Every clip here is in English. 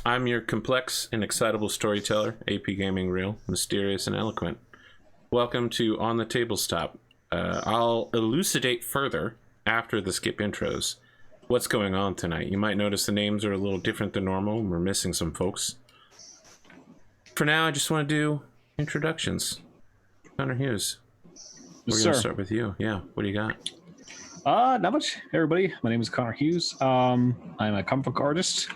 I'm your complex and excitable storyteller, Apgamingreal, mysterious and eloquent. Welcome to On the Tabletop. I'll elucidate further after the skip intros what's going on tonight. You might notice the names are a little different than normal. We're missing some folks. For now, I just want to do introductions. conorhughes, we're going to start with you. Yeah, what do you got? Not much. Hey everybody, my name is conorhughes. I'm a comic book artist.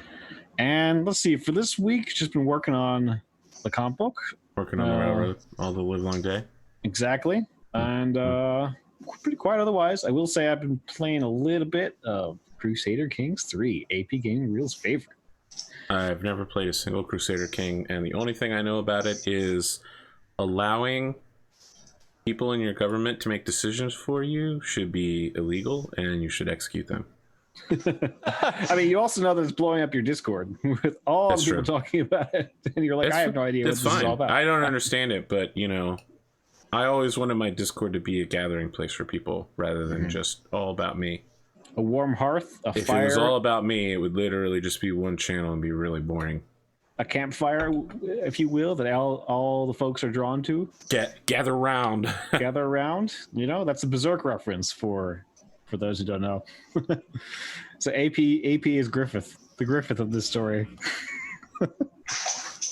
And let's see, for this week, just been working on the comic book. Working on the railroad all the livelong day. Exactly. And pretty quiet otherwise. I will say I've been playing a little bit of Crusader Kings 3, Apgamingreal's favorite. I've never played a single Crusader King, and the only thing I know about it is allowing people in your government to make decisions for you should be illegal, and you should execute them. I mean, you also know that it's blowing up your Discord with all the people talking about it, and you're like, I have no idea what this is all about. I don't understand it, but you know, I always wanted my Discord to be a gathering place for people rather than just all about me. A warm hearth, a if fire. If it was all about me, it would literally just be one channel and be really boring. A campfire, if you will, that all the folks are drawn to. Gather round. Gather around. You know, that's a Berserk reference for those who don't know. So AP is Griffith, the Griffith of this story.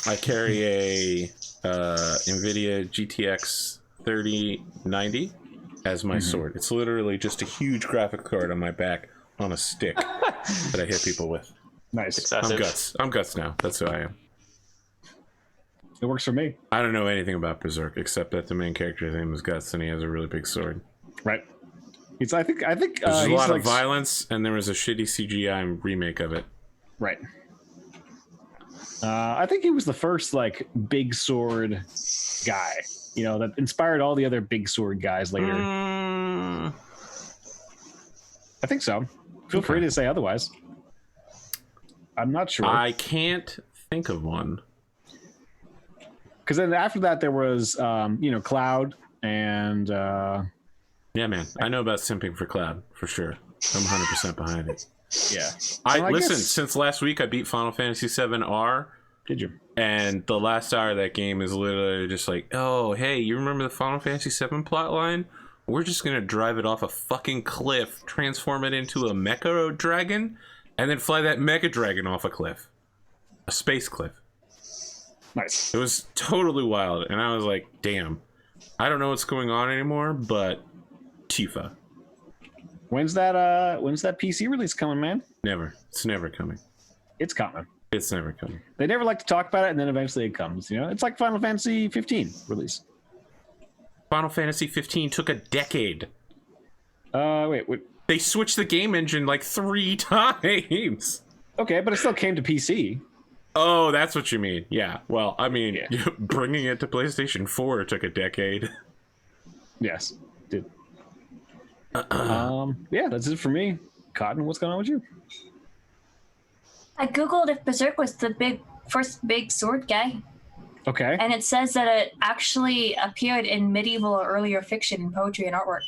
I carry a NVIDIA GTX 3090 as my sword. It's literally just a huge graphic card on my back on a stick that I hit people with. Nice. Excessive. I'm Guts now. That's who I am. It works for me. I don't know anything about Berserk except that the main character's name is Guts and he has a really big sword. Right. I think there's a lot of violence, and there was a shitty CGI remake of it. Right. I think he was the first like big sword guy, you know, that inspired all the other big sword guys later. I think so. Feel free to say otherwise. I'm not sure. I can't think of one. Because then after that there was Cloud and yeah, man. I know about simping for Cloud, for sure. I'm 100% behind it. Yeah. Listen, since last week, I beat Final Fantasy VII R. Did you? And the last hour of that game is literally just like, oh, hey, you remember the Final Fantasy VII plotline? We're just going to drive it off a fucking cliff, transform it into a mecha dragon, and then fly that mecha dragon off a cliff. A space cliff. Nice. It was totally wild. And I was like, damn. I don't know what's going on anymore, but... Tifa. When's that PC release coming, man? Never. It's never coming. It's coming. It's never coming. They never like to talk about it, and then eventually it comes. You know, it's like Final Fantasy 15 release. Final Fantasy 15 took a decade. Wait. They switched the game engine like 3 times. Okay, but it still came to PC. Oh, that's what you mean. Yeah. Well, I mean, bringing it to PlayStation 4 took a decade. Yes, it did. Yeah, that's it for me. Cotton, what's going on with you? I googled if Berserk was the first big sword guy. Okay. And it says that it actually appeared in medieval or earlier fiction in poetry and artwork.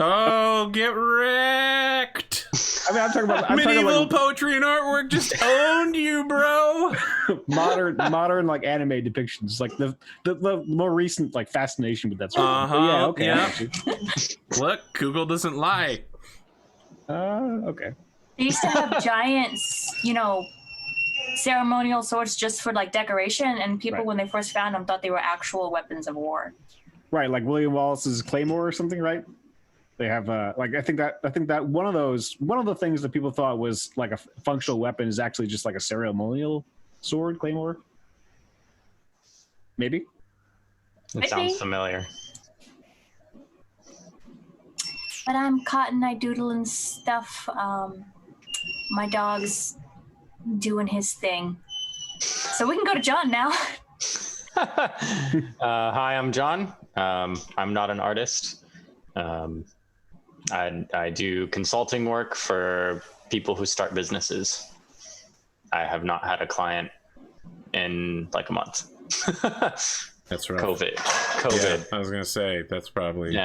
Oh, get wrecked! I mean, I'm talking about medieval poetry and artwork just owned you, bro. modern like anime depictions, like the more recent like fascination with that sort of thing. Yeah, okay. Yeah. Look, Google doesn't lie. Okay. They used to have giants, ceremonial swords just for like decoration, and people when they first found them thought they were actual weapons of war. Right, like William Wallace's Claymore or something, right? They have I think that one of the things that people thought was like a functional weapon is actually just like a ceremonial sword, Claymore. Maybe. It sounds familiar. But I'm Cotton, I doodle and stuff. My dog's doing his thing. So we can go to John now. Hi, I'm John. I'm not an artist. I do consulting work for people who start businesses. I have not had a client in like a month. That's right. COVID. Yeah, I was gonna say that's probably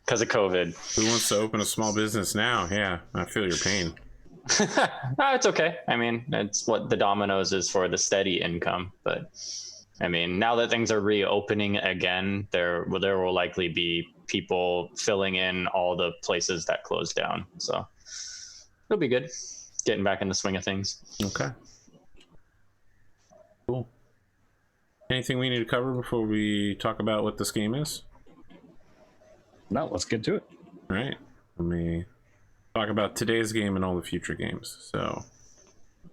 because of COVID. Who wants to open a small business now? Yeah, I feel your pain. It's okay. I mean, it's what the Domino's is for, the steady income. But I mean, now that things are reopening again, there will likely be people filling in all the places that closed down. So it'll be good. Getting back in the swing of things. Okay. Cool. Anything we need to cover before we talk about what this game is? No, let's get to it. All right. Let me talk about today's game and all the future games. So, if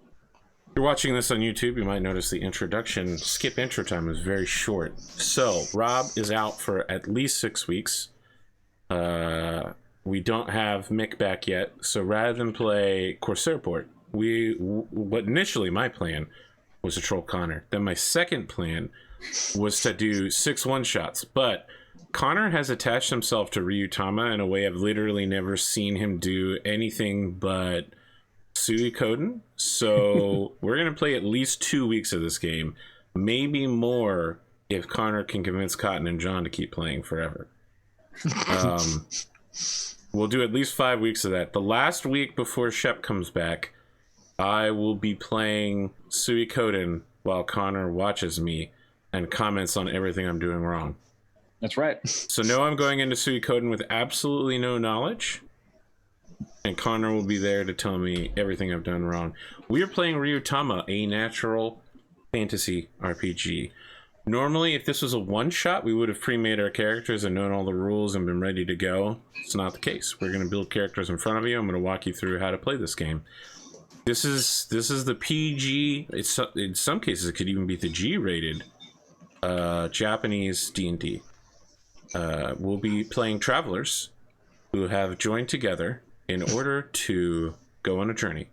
you're watching this on YouTube, you might notice the introduction skip intro time is very short. So, Rob is out for at least 6 weeks. We don't have Mick back yet, so rather than play ConorHughes, what initially my plan was to troll Connor. Then my second plan was to do 6 one-shots, but Connor has attached himself to Ryuutama in a way I've literally never seen him do anything but Suikoden. So we're going to play at least 2 weeks of this game, maybe more if Connor can convince Cotton and John to keep playing forever. We'll do at least 5 weeks of that. The last week before Shep comes back, I will be playing Suikoden while Connor watches me and comments on everything I'm doing wrong. That's right. So no, I'm going into Suikoden with absolutely no knowledge, and Connor will be there to tell me everything I've done wrong. We are playing Ryuutama, a natural fantasy RPG. Normally, if this was a one-shot, we would have pre-made our characters and known all the rules and been ready to go. It's not the case. We're going to build characters in front of you. I'm going to walk you through how to play this game. This is the PG. It's, in some cases, it could even be the G-rated Japanese D&D. We'll be playing travelers who have joined together in order to go on a journey.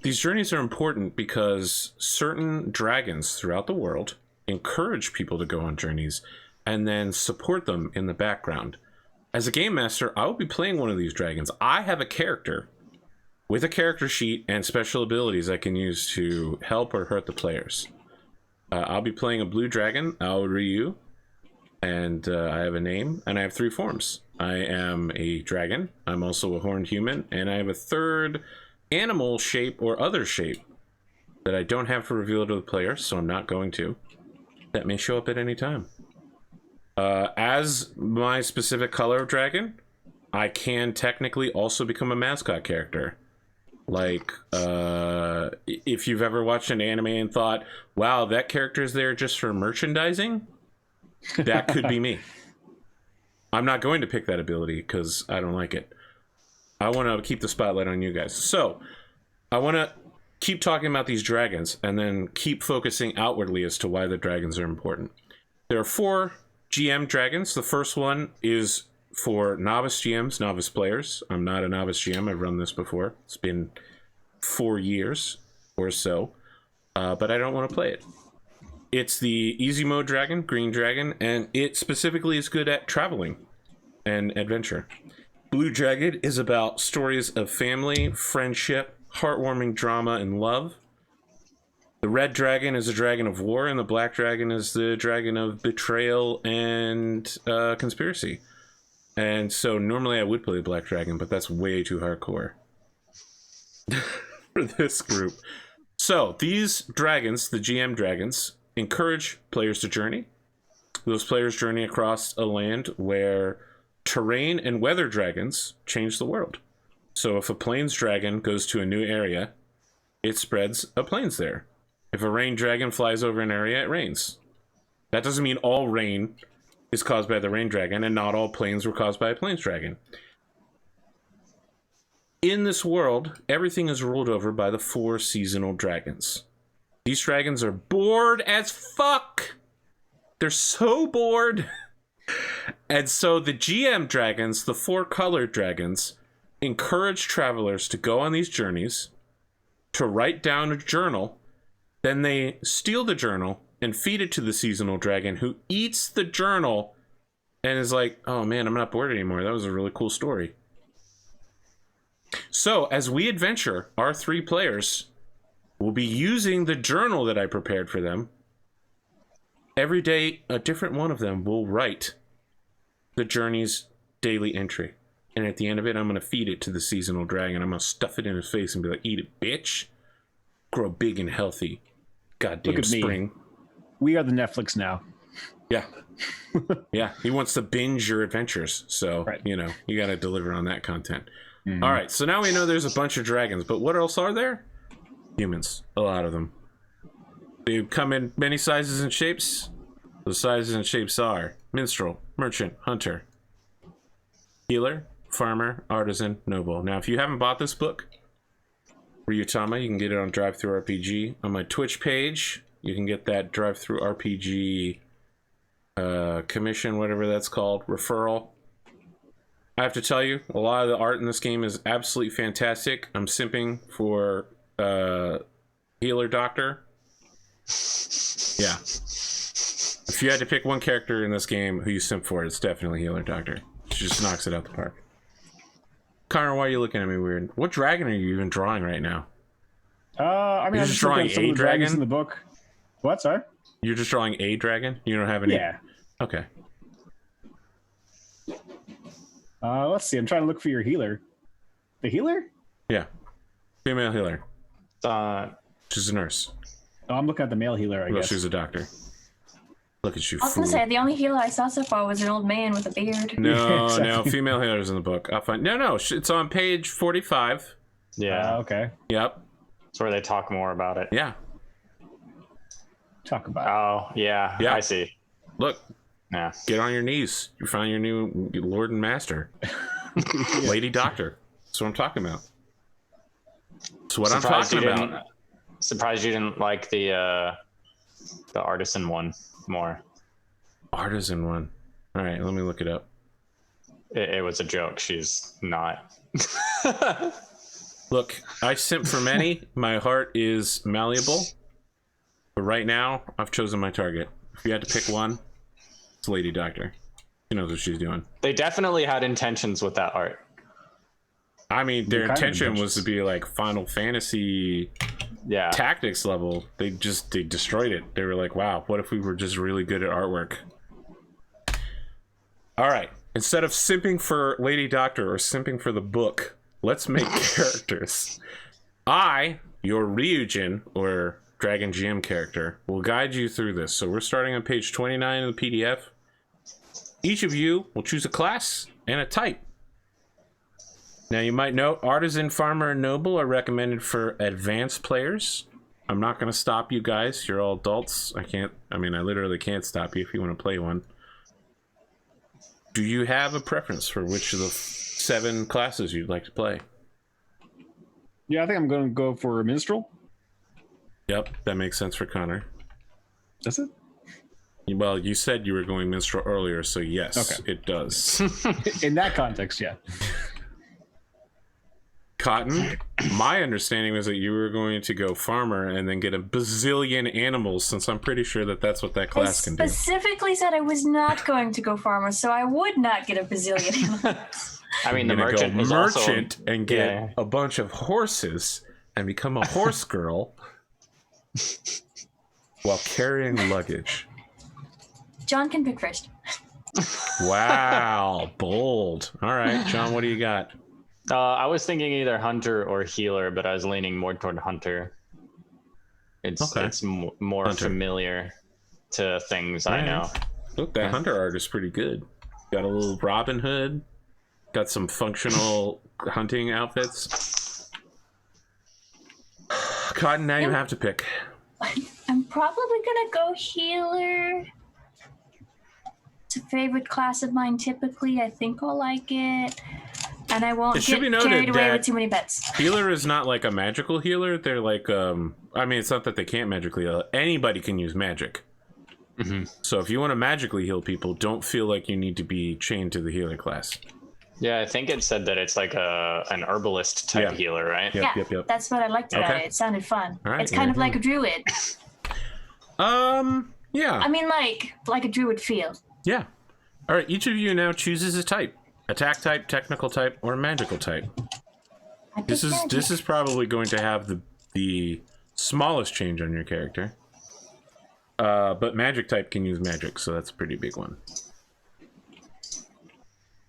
These journeys are important because certain dragons throughout the world encourage people to go on journeys and then support them in the background. As a game master, I will be playing one of these dragons. I have a character with a character sheet and special abilities I can use to help or hurt the players. I'll be playing a blue dragon, Ao Ryu, and I have a name, and I have 3 forms. I am a dragon, I'm also a horned human, and I have a third animal shape or other shape that I don't have to reveal to the player, so I'm not going to. That may show up at any time. As my specific color of dragon, I can technically also become a mascot character. Like, if you've ever watched an anime and thought, wow, that character's there just for merchandising, that could be me. I'm not going to pick that ability because I don't like it. I want to keep the spotlight on you guys. So, I want to keep talking about these dragons and then keep focusing outwardly as to why the dragons are important. There are 4 GM dragons. The first one is for novice GMs, novice players. I'm not a novice GM. I've run this before. It's been 4 years or so, but I don't want to play it. It's the easy mode dragon, green dragon, and it specifically is good at traveling and adventure. Blue dragon is about stories of family, friendship, heartwarming drama, and love. The red dragon is a dragon of war, and the black dragon is the dragon of betrayal and conspiracy. And so normally I would play the black dragon, but that's way too hardcore for this group. So these dragons, the GM dragons, encourage players to journey. Those players journey across a land where terrain and weather dragons change the world. So if a plains dragon goes to a new area, it spreads a plains there. If a rain dragon flies over an area, it rains. That doesn't mean all rain is caused by the rain dragon, and not all plains were caused by a plains dragon. In this world, everything is ruled over by the 4 seasonal dragons. These dragons are bored as fuck. They're so bored. And so the GM dragons, the 4 colored dragons, encourage travelers to go on these journeys, to write down a journal. Then they steal the journal and feed it to the seasonal dragon, who eats the journal and is like, oh man, I'm not bored anymore. That was a really cool story. So as we adventure, our 3 players will be using the journal that I prepared for them. Every day, a different one of them will write the journey's daily entry. and at the end of it, I'm gonna feed it to the seasonal dragon. I'm gonna stuff it in his face and be like, "Eat it, bitch! Grow big and healthy." Goddamn Look at me. spring. We are the Netflix now. Yeah. Yeah, he wants to binge your adventures, so Right. you know you got to deliver on that content. All right, so now we know there's a bunch of dragons, but what else are there? Humans, a lot of them. They come in many sizes and shapes. The sizes and shapes are minstrel, merchant, hunter, healer, farmer, artisan, noble. Now, if you haven't bought this book, Ryuutama, you can get it on DriveThruRPG. On my Twitch page, you can get that DriveThruRPG commission, whatever that's called, referral. I have to tell you, a lot of the art in this game is absolutely fantastic. I'm simping for healer doctor. Yeah. If you had to pick one character in this game who you simp for, it's definitely healer doctor. She just knocks it out the park. Connor, why are you looking at me weird? What dragon are you even drawing right now? I mean, You're I'm just just looking drawing at some a of the dragons dragon? in the book. What? Sorry. You're just drawing a dragon? You don't have any? Yeah. Okay. Let's see. I'm trying to look for your healer. The healer? Yeah. Female healer. Uh, She's a nurse. Oh, I'm looking at the male healer, I Well, guess. she's a doctor. Look at you, I was fool. gonna say the only healer I saw so far was an old man with a beard. No, Yeah, exactly. no, female healers in the book. I'll find. No, it's on page 45. yeah, Okay. Yep. it's where they talk more about it. Yeah. Talk about Oh, yeah, Yeah. I see. Look, Yeah. get on your knees. You find your new Lord and Master, Lady Doctor. That's what I'm talking about. That's what Surprised I'm you talking didn't- about. Surprised you didn't like the artisan one more. Artisan one. All right, let me look it up. It was a joke. She's not. Look, I simp for many. My heart is malleable. But right now, I've chosen my target. If you had to pick one, it's Lady Doctor. She knows what she's doing. They definitely had intentions with that art. I mean, their What kind of intention was to intentions? be like Final Fantasy Yeah. tactics level. They destroyed it. They were like, wow, what if we were just really good at artwork? All right, instead of simping for Lady Doctor or simping for the book, let's make characters. I, your Ryujin or Dragon GM character, will guide you through this. So we're starting on page 29 of the PDF. Each of you will choose a class and a type. Now you might note artisan, farmer, and noble are recommended for advanced players. I'm not going to stop you guys. You're all adults. I literally can't stop you if you want to play one. Do you have a preference for which of the 7 classes you'd like to play? Yeah, I think I'm going to go for minstrel. Yep, that makes sense for Connor. Does it? Well, you said you were going minstrel earlier, so yes, Okay. it does. In that context, yeah. Cotton, my understanding was that you were going to go farmer and then get a bazillion animals, since I'm pretty sure that that's what that I class can do. specifically said I was not going to go farmer, so I would not get a bazillion animals. I mean, the You're gonna merchant go is merchant also. and get Yeah. a bunch of horses and become a horse girl while carrying luggage. John can pick first. Wow, bold. All right, John, what do you got? I was thinking either hunter or healer, but I was leaning more toward hunter. It's Okay. it's more Hunter. familiar to things I Alright. know. Look, that hunter art is pretty good. Got a little Robin Hood. Got some functional hunting outfits. Cotton, now you have to pick. I'm probably gonna go healer. It's a favorite class of mine typically. I think I'll like it. And I won't It should get be noted carried away that- with too many bets. Healer is not like a magical healer. They're like, it's not that they can't magically heal. Anybody can use magic. So if you want to magically heal people, don't feel like you need to be chained to the healer class. Yeah, I think it said that it's like an herbalist type Yeah. healer, right? Yep, Yeah, yep, yep. that's what I liked about Okay. it. It sounded fun. All right, It's kind of yeah. like a druid. Yeah. I mean, like a druid feel. Yeah. All right, each of you now chooses a type. Attack type, technical type, or magical type. I picked This magic. is probably going to have the smallest change on your character. But magic type can use magic, so that's a pretty big one.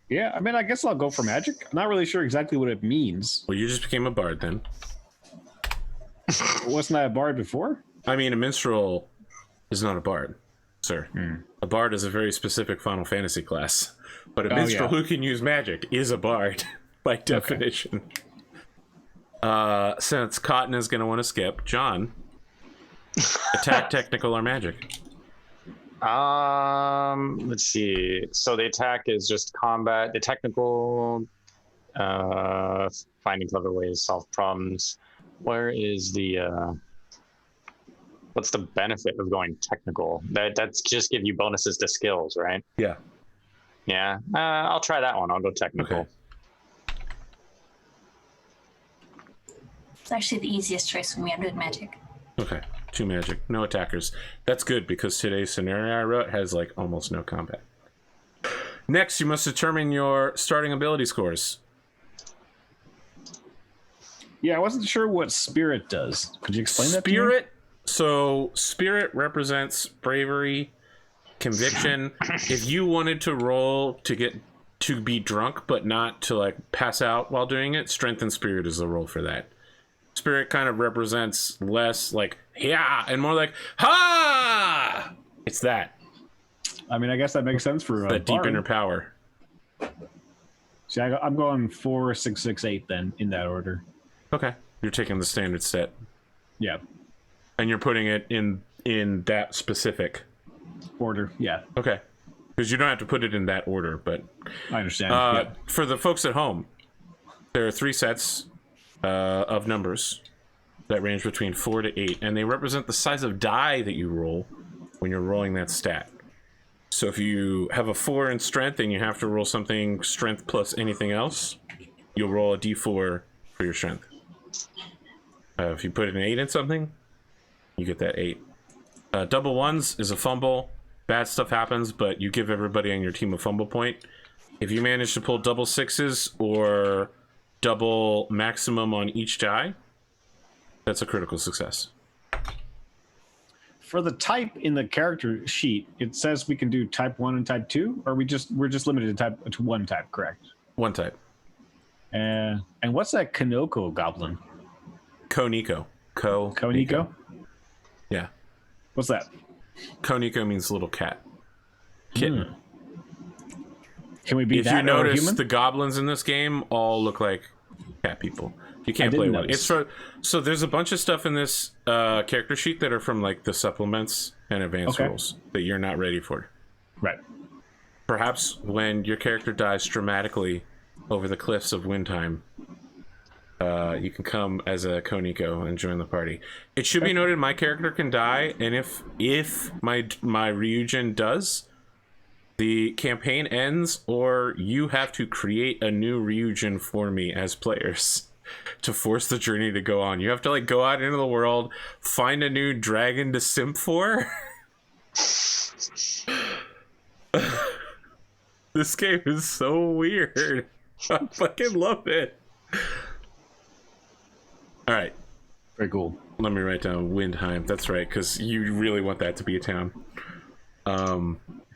Yeah, I mean, I guess I'll go for magic. I'm not really sure exactly what it means. Well, you just became a bard then. Wasn't I a bard before? I mean, a minstrel is not a bard, sir. A bard is a very specific Final Fantasy class. But a minstrel who can use magic is a bard, by definition. Okay. Since Cotton is going to want to skip, John, attack, technical, or magic? Let's see. So the attack is just combat. The technical, finding clever ways to solve problems. Where is the what's the benefit of going technical? That's just give you bonuses to skills, right? Yeah. Yeah. I'll try that one. I'll go technical. Okay. It's actually the easiest choice for me. I'm doing magic. Okay. 2 magic. No attackers. That's good because today's scenario I wrote has like almost no combat. Next, you must determine your starting ability scores. Yeah, I wasn't sure what spirit does. Could you explain that to me? Spirit. So spirit represents bravery, conviction. If you wanted to roll to be drunk but not to like pass out while doing it, strength and spirit is the roll for that. Spirit kind of represents less like yeah and more like ha. It's that. I mean, I guess that makes sense for That deep inner power. See, I'm going 4, 6, 6, 8 then in that order. Okay, you're taking the standard set. Yeah. And you're putting it in that specific Order. Yeah. Okay, because you don't have to put it in that order, but I understand. for the folks at home, there are 3 sets of numbers that range between 4 to 8, and they represent the size of die that you roll when you're rolling that stat. So if you have a 4 in strength and you have to roll something strength plus anything else, you'll roll a d4 for your strength. If you put an 8 in something, you get that 8. Double ones is a fumble. Bad stuff happens, but you give everybody on your team a fumble point. If you manage to pull double 6s or double maximum on each die, that's a critical success. For the type in the character sheet, it says we can do type 1 and type 2, or we're just limited to 1 type, correct? 1 type. And what's that Kanoko goblin? Koniko. Koniko? Yeah. What's that? Koniko means little cat. Kitten. Can we be If that you or a notice, human? the goblins in this game all look like cat people. You can't play one. notice. So there's a bunch of stuff in this character sheet that are from like the supplements and advanced rules that you're not ready for. Right. Perhaps when your character dies dramatically over the cliffs of Windtime, you can come as a Koniko and join the party. It should be noted my character can die, and if my Ryujin does, the campaign ends, or you have to create a new Ryujin for me as players to force the journey to go on. You have to like go out into the world, find a new dragon to simp for. This game is so weird. I fucking love it. All right. Very cool. Let me write down Windheim. That's right, because you really want that to be a town.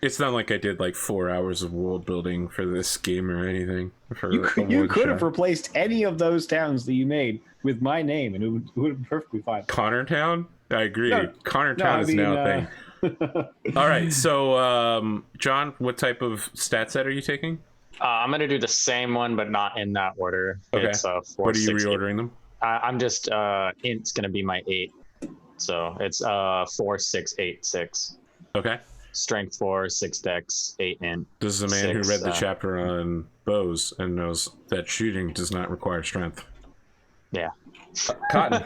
It's not like I did like 4 hours of world building for this game or anything. You could have replaced any of those towns that you made with my name, and it would have been perfectly fine. Connor Town? I agree. No, Connor Town is now a thing. All right, so John, what type of stat set are you taking? I'm gonna do the same one, but not in that order. Okay. It's 4, What are you 6, reordering them? I'm just int's gonna be my 8, so it's 4, 6, 8, 6. Okay. Strength 4, 6 dex, 8 int. This is a man 6, who read the chapter on bows and knows that shooting does not require strength. Yeah. Cotton.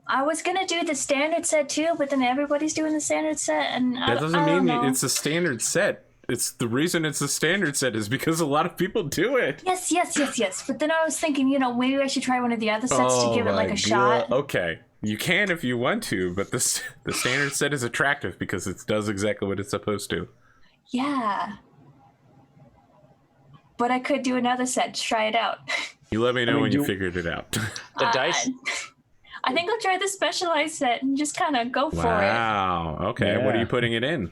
I was gonna do the standard set too, but then everybody's doing the standard set, and That doesn't mean it's a standard set. It's the reason it's a standard set is because a lot of people do it. Yes. But then I was thinking, maybe I should try one of the other sets to give it like a shot. Okay, you can if you want to, but the standard set is attractive because it does exactly what it's supposed to. Yeah. But I could do another set to try it out. You let me know when you figured it out. The dice. I think I'll try the specialized set and just kind of go for it. Wow. Okay. Yeah. What are you putting it in?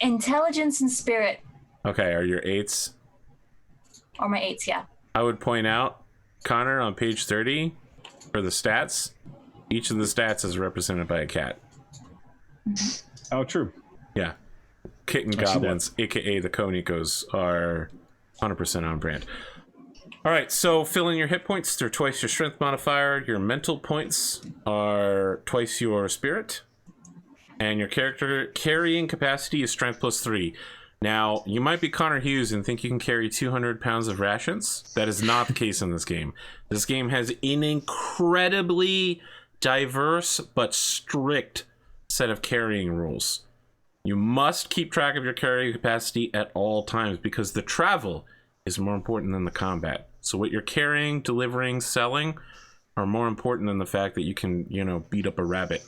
Intelligence and spirit. Okay, are your 8s? Or my 8s, yeah. I would point out, Connor, on page 30, for the stats, each of the stats is represented by a cat. Oh, true. Yeah. Kitten goblins, aka the Konikos, are 100% on brand. All right, so fill in your hit points. They're twice your strength modifier. Your mental points are twice your spirit. And your character carrying capacity is strength +3. Now, you might be Connor Hughes and think you can carry 200 pounds of rations. That is not the case in this game. This game has an incredibly diverse but strict set of carrying rules. You must keep track of your carrying capacity at all times because the travel is more important than the combat. So what you're carrying, delivering, selling are more important than the fact that you can, beat up a rabbit.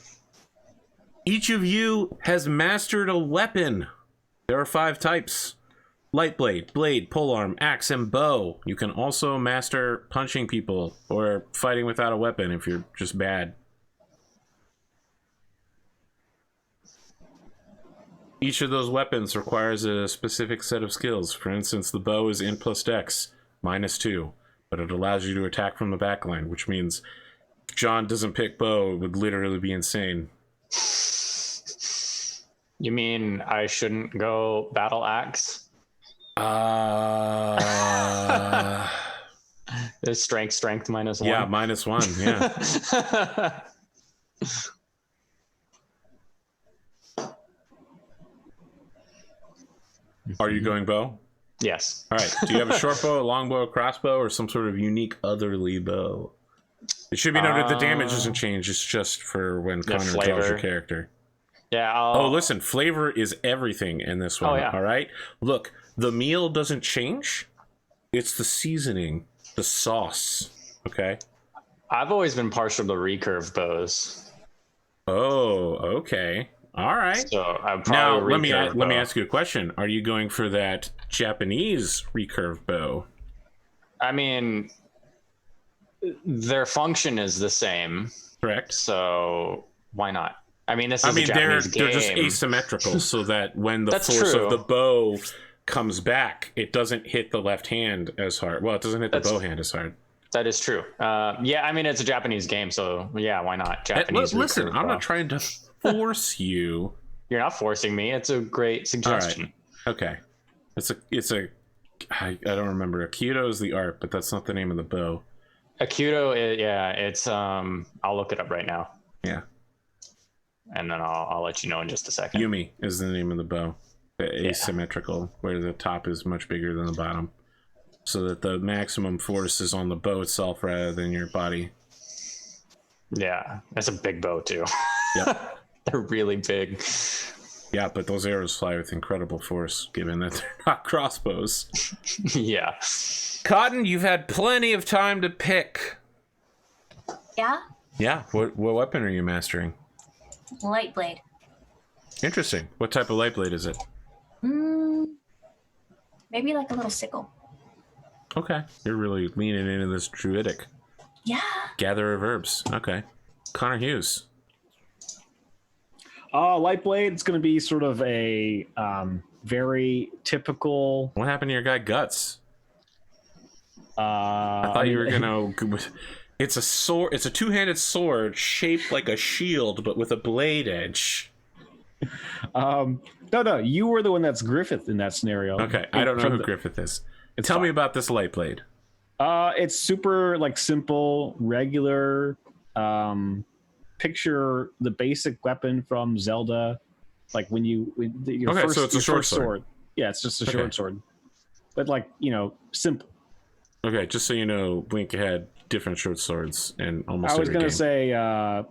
Each of you has mastered a weapon. There are 5 types: light blade, blade, polearm, axe, and bow. You can also master punching people or fighting without a weapon if you're just bad. Each of those weapons requires a specific set of skills. For instance, the bow is int plus dex, -2, but it allows you to attack from the back line, which means if John doesn't pick bow, it would literally be insane. You mean I shouldn't go battle axe? There's strength -1. Yeah, -1, yeah. Are you going bow? Yes. All right. Do you have a short bow, a long bow, a crossbow, or some sort of unique otherly bow? It should be noted the damage doesn't change. It's just for when Connor draws your character. Yeah. Oh, listen. Flavor is everything in this one. Oh, yeah. All right. Look, the meal doesn't change. It's the seasoning, the sauce. Okay. I've always been partial to recurve bows. Oh, okay. All right. So I'm probably Now let me ask you a question. Are you going for that Japanese recurve bow? I mean, their function is the same. Correct. So why not? I mean, this is a Japanese game. They're just asymmetrical, so that when the That's force true. of the bow comes back, it doesn't hit the left hand as hard. Well, it doesn't hit the bow hand as hard. That is true. Yeah, I mean, it's a Japanese game, so yeah, why not? Japanese. Listen, recurve I'm bow. not trying to force you. You're not forcing me. It's a great suggestion. All right. Okay. I don't remember. Akuto is the art, but that's not the name of the bow. Akuto, it's I'll look it up right now. Yeah. And then I'll let you know in just a second. Yumi is the name of the bow. Asymmetrical, where the top is much bigger than the bottom, so that the maximum force is on the bow itself rather than your body. Yeah, that's a big bow too. Yep. They're really big. Yeah, but those arrows fly with incredible force, given that they're not crossbows. Yeah. Cotton, you've had plenty of time to pick. Yeah? Yeah. What weapon are you mastering? Light blade. Interesting. What type of light blade is it? Maybe like a little sickle. Okay. You're really leaning into this druidic. Yeah. Gatherer of herbs. Okay. Connor Hughes. Light blade. It's going to be sort of a very typical. What happened to your guy Guts? I thought you were gonna. It's a sword. It's a two-handed sword shaped like a shield, but with a blade edge. No. You were the one that's Griffith in that scenario. Okay, I don't know who Griffith is. Tell me about this light blade. It's super simple, regular. Picture the basic weapon from Zelda, like when your first, so it's a short sword. Yeah, it's just a short sword, but simple. Okay, just so you know, Link had different short swords in almost every game. I was gonna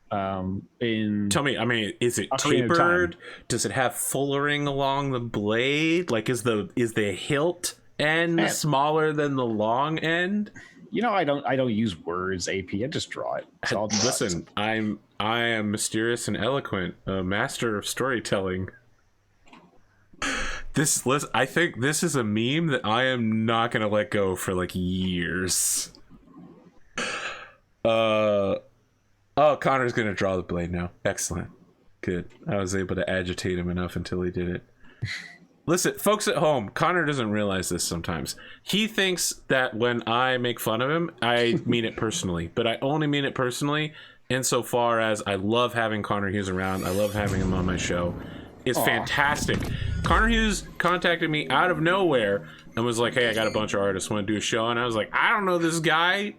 say, Tell me, I mean, is it tapered? Does it have fullering along the blade? Like, is the hilt end smaller than the long end? I don't use words, AP. I just draw it. Listen, I am mysterious and eloquent, a master of storytelling. I think this is a meme that I am not gonna let go for years. Connor's gonna draw the blade now. Excellent. Good. I was able to agitate him enough until he did it. Listen, folks at home, Connor doesn't realize this sometimes. He thinks that when I make fun of him, I mean it personally, but I only mean it personally insofar as I love having Connor Hughes around. I love having him on my show. It's fantastic. Connor Hughes contacted me out of nowhere and was like, hey, I got a bunch of artists, want to do a show? And I was like, I don't know this guy.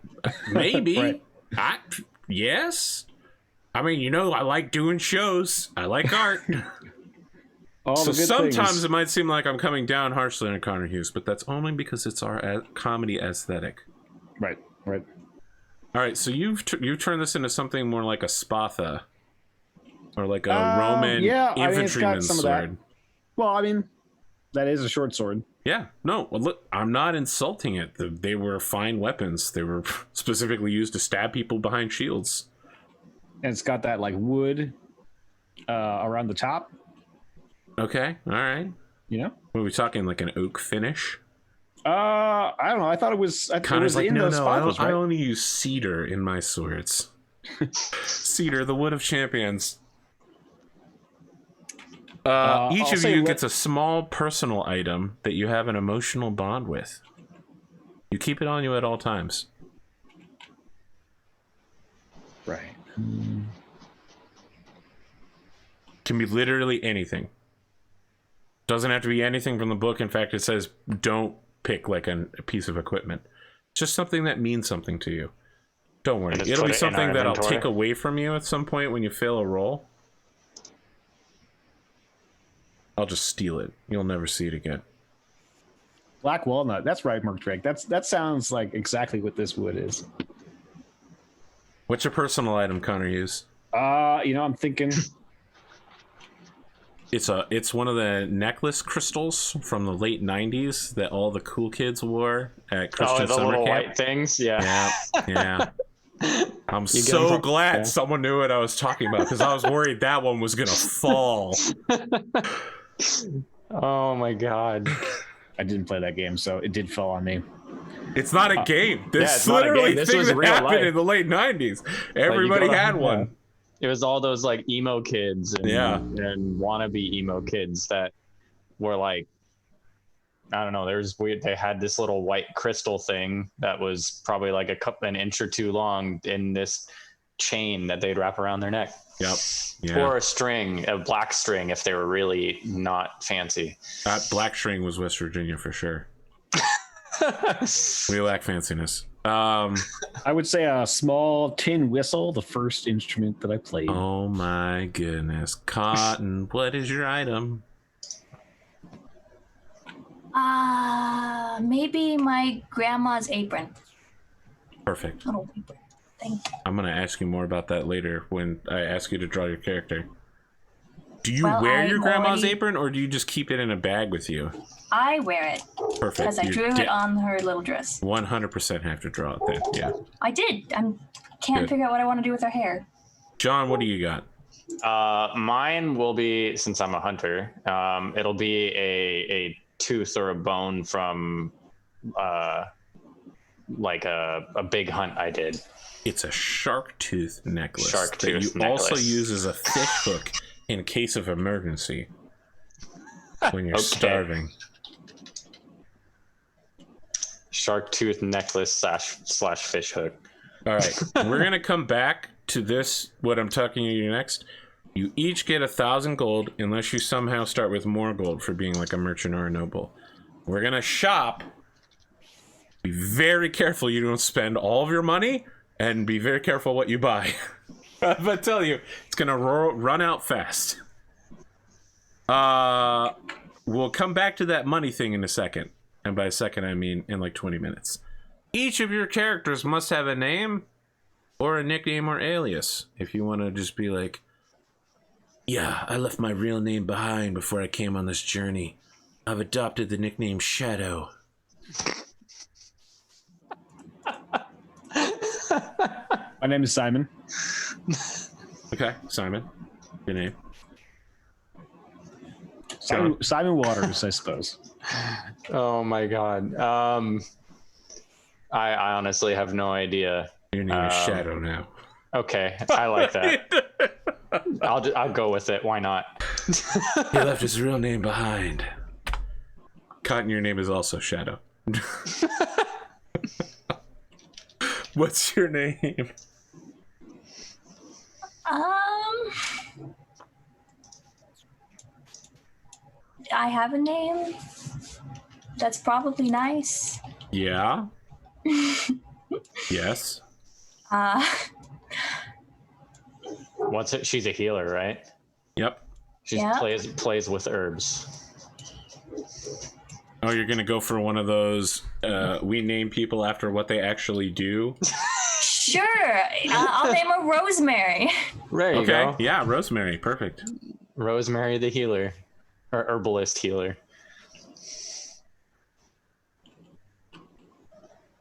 Maybe. Right. Yes. I mean, you know, I like doing shows. I like art. So sometimes it might seem like I'm coming down harshly on Connor Hughes, but that's only because it's our comedy aesthetic. Right. All right, so you've turned this into something more like a Spatha, or like a Roman infantryman's sword. Well, I mean, that is a short sword. Yeah, no, well, look, I'm not insulting it. They were fine weapons. They were specifically used to stab people behind shields. And it's got that like wood around the top. Okay, all right. You know, Were we talking like an oak finish? I don't know. I thought it was. Connor's like, no, Spathas, I right? only use cedar in my swords. Cedar, the wood of champions. Each of you gets a small personal item that you have an emotional bond with. You keep it on you at all times. Right. Can be literally anything. Doesn't have to be anything from the book. In fact, it says don't pick like a piece of equipment. It's just something that means something to you. Don't worry. It'll be something that I'll take away from you at some point when you fail a roll. I'll just steal it. You'll never see it again. Black walnut. That's right, Mark Drake. That sounds like exactly what this wood is. What's your personal item, Connor Hughes? I'm thinking. It's one of the necklace crystals from the late 90s that all the cool kids wore at Christian the summer little camp. white things, yeah. I'm so glad someone knew what I was talking about because I was worried that one was gonna fall. Oh my god. I didn't play that game, so it did fall on me. It's not a game. This not a literally game. This thing was that real happened life. in the late 90s. Everybody had one. It was all those like emo kids and wannabe emo kids that were like, I don't know, there's weird. They had this little white crystal thing that was probably like an inch or two long in this chain that they'd wrap around their neck. Yep. Yeah. Or a black string if they were really not fancy. That black string was West Virginia for sure. We lack fanciness. I would say a small tin whistle, the first instrument that I played. Oh my goodness. Cotton, what is your item? Maybe my grandma's apron. Perfect. Little apron. Thank you. I'm going to ask you more about that later when I ask you to draw your character. Do you Well, wear your grandma's already- apron or do you just keep it in a bag with you? I wear it Perfect. because I You drew it on her little dress. 100% have to draw it then. Yeah. I did. Can't Good. figure out what I want to do with her hair. John, what do you got? Mine will be, since I'm a hunter, it'll be a tooth or a bone from like a big hunt I did. It's a shark tooth necklace Shark that you tooth also necklace. use as a fish hook in case of emergency when you're Okay. starving. Shark tooth necklace slash fish hook. All right, we're gonna come back to this. What I'm talking to you next. You each get 1,000 gold unless you somehow start with more gold for being like a merchant or a noble. We're gonna shop. Be very careful you don't spend all of your money, and be very careful what you buy. But I tell you, it's gonna run out fast. We'll come back to that money thing in a second, and by a second I mean in like 20 minutes. Each of your characters must have a name or a nickname or alias. If you want to just be like, yeah, I left my real name behind before I came on this journey. I've adopted the nickname Shadow. My name is Simon. Okay, Simon, your name. Simon Waters, I suppose. Oh my god. I honestly have no idea. Your name is Shadow now. Okay, I like that. I'll go with it. Why not? He left his real name behind. Cotton, your name is also Shadow. What's your name? I have a name. That's probably nice. Yeah. Yes. What's it? She's a healer, right? Yep. She Yeah. plays with herbs. Oh, you're gonna go for one of those we name people after what they actually do? Sure. I'll name her Rosemary. There you Okay. go. Yeah, Rosemary. Perfect. Rosemary the healer. Or herbalist healer.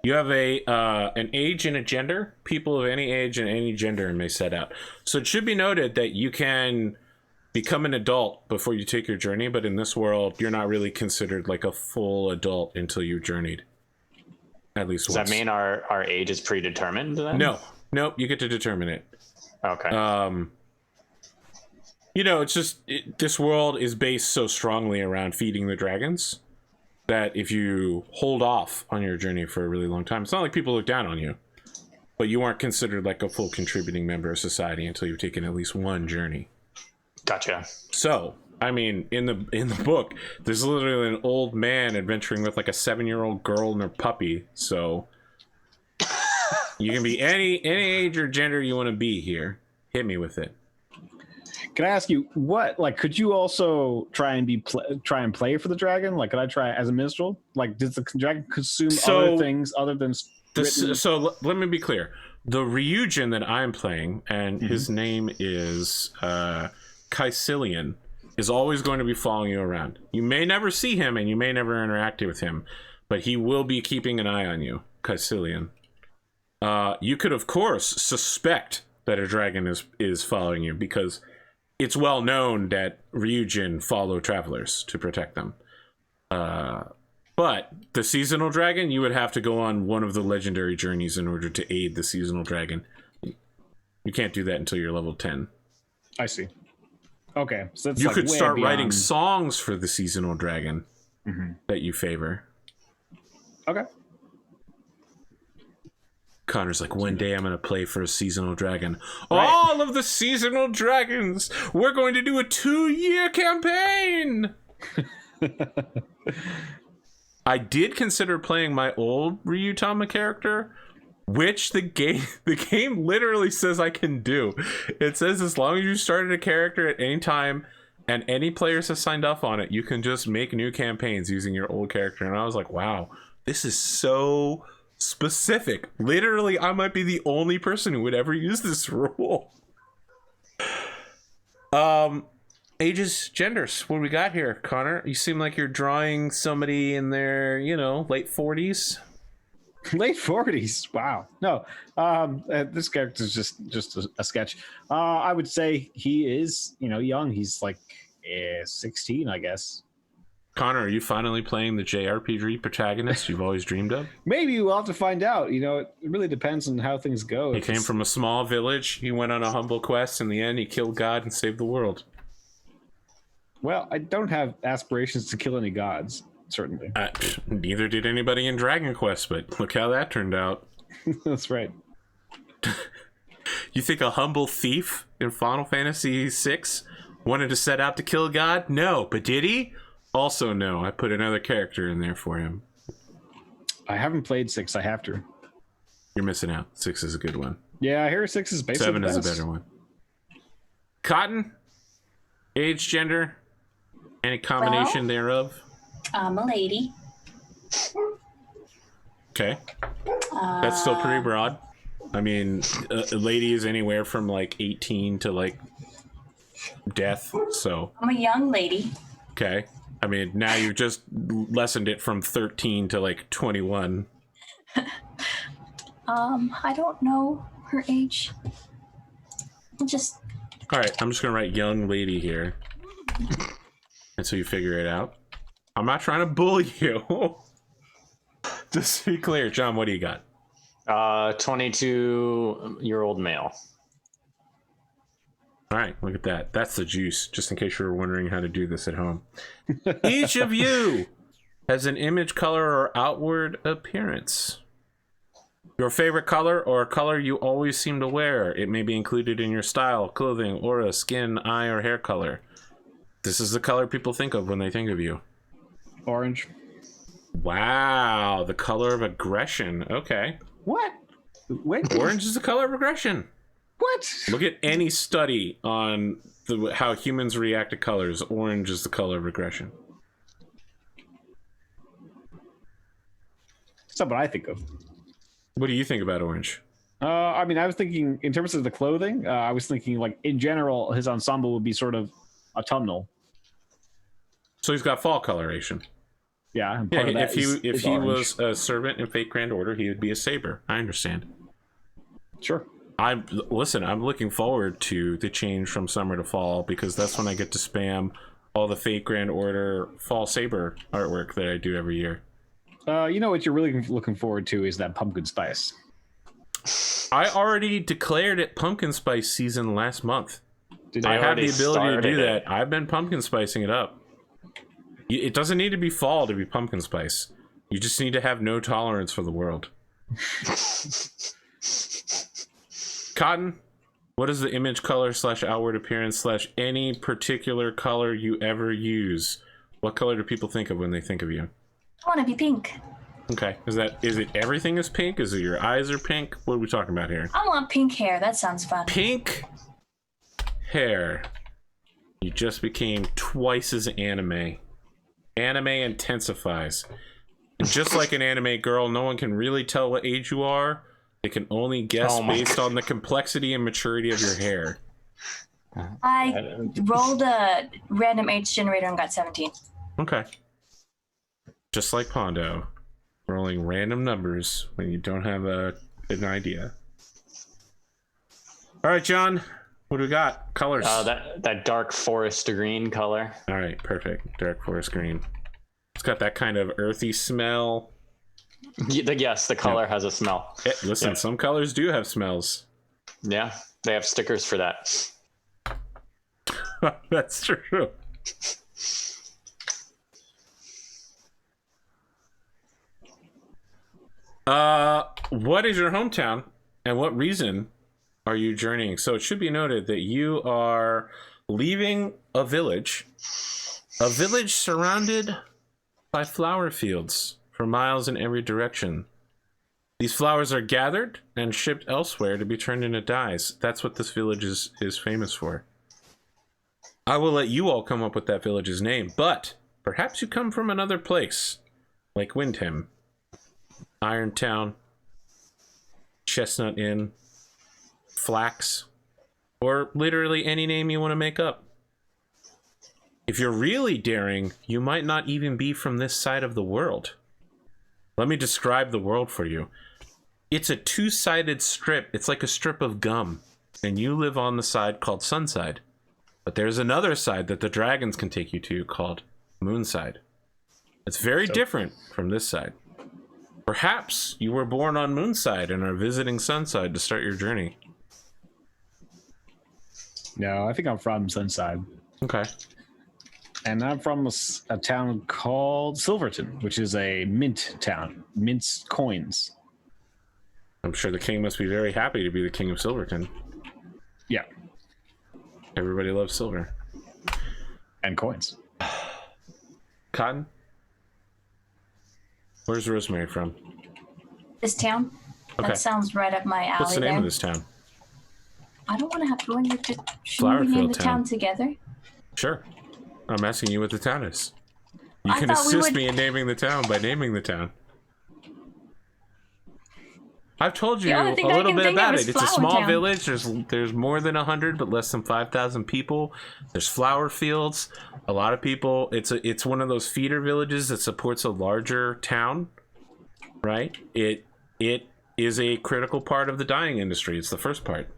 You have an age and a gender. People of any age and any gender may set out. So it should be noted that you can become an adult before you take your journey, but in this world, you're not really considered like a full adult until you've journeyed. At least Does once. that mean our age is predetermined then? No. Nope, you get to determine it. Okay. You know, it's just this world is based so strongly around feeding the dragons that if you hold off on your journey for a really long time, it's not like people look down on you, but you aren't considered like a full contributing member of society until you've taken at least one journey. Gotcha. So, I mean, in the book, there's literally an old man adventuring with like a 7-year-old girl and her puppy. So you can be any age or gender you want to be here. Hit me with it. Can I ask you what? Like, could you also try and play for the dragon? Like, could I try as a minstrel? Like, does the dragon consume other things other than written? So let me be clear. The Ryujin that I'm playing, and his name is Kaisilian, is always going to be following you around. You may never see him, and you may never interact with him, but he will be keeping an eye on you, Kaisilian. You could, of course, suspect that a dragon is following you, because it's well known that Ryujin follow travelers to protect them. But the seasonal dragon, you would have to go on one of the legendary journeys in order to aid the seasonal dragon. You can't do that until you're level 10. I see. Okay, so that's You like could way start beyond... writing songs for the seasonal dragon that you favor. Okay. Connor's like, one day I'm going to play for a seasonal dragon. Right. All of the seasonal dragons! We're going to do a 2-year campaign! I did consider playing my old Ryuutama character, which the game literally says I can do. It says as long as you started a character at any time and any players have signed up on it, you can just make new campaigns using your old character. And I was like, wow, this is so specific. Literally, I might be the only person who would ever use this rule. Ages, genders. What do we got here, Connor? You seem like you're drawing somebody in their, late 40s. Late 40s. Wow. No, this character's just a sketch. I would say he is, young. He's like 16, I guess. Connor, are you finally playing the JRPG protagonist you've always dreamed of? Maybe we'll have to find out. It really depends on how things go. He came from a small village. He went on a humble quest. In the end, he killed God and saved the world. Well, I don't have aspirations to kill any gods, certainly. Neither did anybody in Dragon Quest, but look how that turned out. That's right. You think a humble thief in Final Fantasy VI wanted to set out to kill God? No, but did he? Also no. I put another character in there for him. I haven't played 6. I have to. You're missing out. 6 is a good one. Yeah, I hear 6 is basically 7 the is a best. better one. Cotton? Age, gender? Any combination thereof? I'm a lady. Okay. That's still pretty broad. I mean, a lady is anywhere from like 18 to like death, so. I'm a young lady. Okay. I mean, now you've just lessened it from 13 to like 21. I don't know her age. I'll just... All right, I'm just going to write young lady here. Until you figure it out. I'm not trying to bully you. Just to be clear, John, what do you got? 22-year-old male. All right, look at that. That's the juice, just in case you were wondering how to do this at home. Each of you has an image, color, or outward appearance. Your favorite color or a color you always seem to wear. It may be included in your style, clothing, aura, skin, eye, or hair color. This is the color people think of when they think of you. Orange. Wow, the color of aggression. Okay. What? Wait. Orange is the color of aggression. What? Look at any study on how humans react to colors. Orange is the color of aggression. That's not what I think of. What do you think about orange? I mean, I was thinking in terms of the clothing. I was thinking like in general, his ensemble would be sort of autumnal. So he's got fall coloration. Yeah. And Yeah. part of that If he orange. was a servant in Fate Grand Order, he would be a saber. I understand. Sure. I'm looking forward to the change from summer to fall, because that's when I get to spam all the Fate Grand Order fall saber artwork that I do every year. You know what you're really looking forward to is that pumpkin spice. I already declared it pumpkin spice season last month. Did I you? have the ability to started do it. that. I've been pumpkin spicing it up. It doesn't need to be fall to be pumpkin spice. You just need to have no tolerance for the world. Cotton, what is the image, color / outward appearance / any particular color you ever use? What color do people think of when they think of you? I want to be pink. Okay, is it everything is pink? Is it your eyes are pink? What are we talking about here? I want pink hair. That sounds fun. Pink hair. You just became twice as anime. Anime intensifies. And just like an anime girl, no one can really tell what age you are. They can only guess based on the complexity and maturity of your hair. I rolled a random age generator and got 17. Okay. Just like Pondo. Rolling random numbers when you don't have an idea. All right, John. What do we got? Colors. That dark forest green color. All right, perfect. Dark forest green. It's got that kind of earthy smell. Yes, the color has a smell. Listen, some colors do have smells. Yeah, they have stickers for that. That's true. What is your hometown, and what reason are you journeying? So it should be noted that you are leaving a village surrounded by flower fields for miles in every direction. These flowers are gathered and shipped elsewhere to be turned into dyes. That's what this village is famous for. I will let you all come up with that village's name, but perhaps you come from another place, like Windham, Irontown, Chestnut Inn, Flax, or literally any name you want to make up. If you're really daring, you might not even be from this side of the world. Let me describe the world for you. It's a two-sided strip. It's like a strip of gum, and you live on the side called Sunside. But there's another side that the dragons can take you to called Moonside. It's very different from this side. Perhaps you were born on Moonside and are visiting Sunside to start your journey. No, I think I'm from Sunside. Okay. And I'm from a town called Silverton, which is a mint town. Mints coins. I'm sure the king must be very happy to be the king of Silverton. Yeah. Everybody loves silver. And coins. Cotton? Where's Rosemary from? This town? Okay. That sounds right up my alley. What's the name there. of this town? I don't want to have to when you're shouldn't we name Flowerfield the town. town together? Sure. I'm asking you what the town is. You I can thought we assist would- me in naming the town by naming the town. I've told you The a only thing I little can bit think of about is it. It's a Flower small Town. village. There's more than 100, but less than 5,000 people. There's flower fields. A lot of people. It's one of those feeder villages that supports a larger town, right? It is a critical part of the dyeing industry. It's the first part.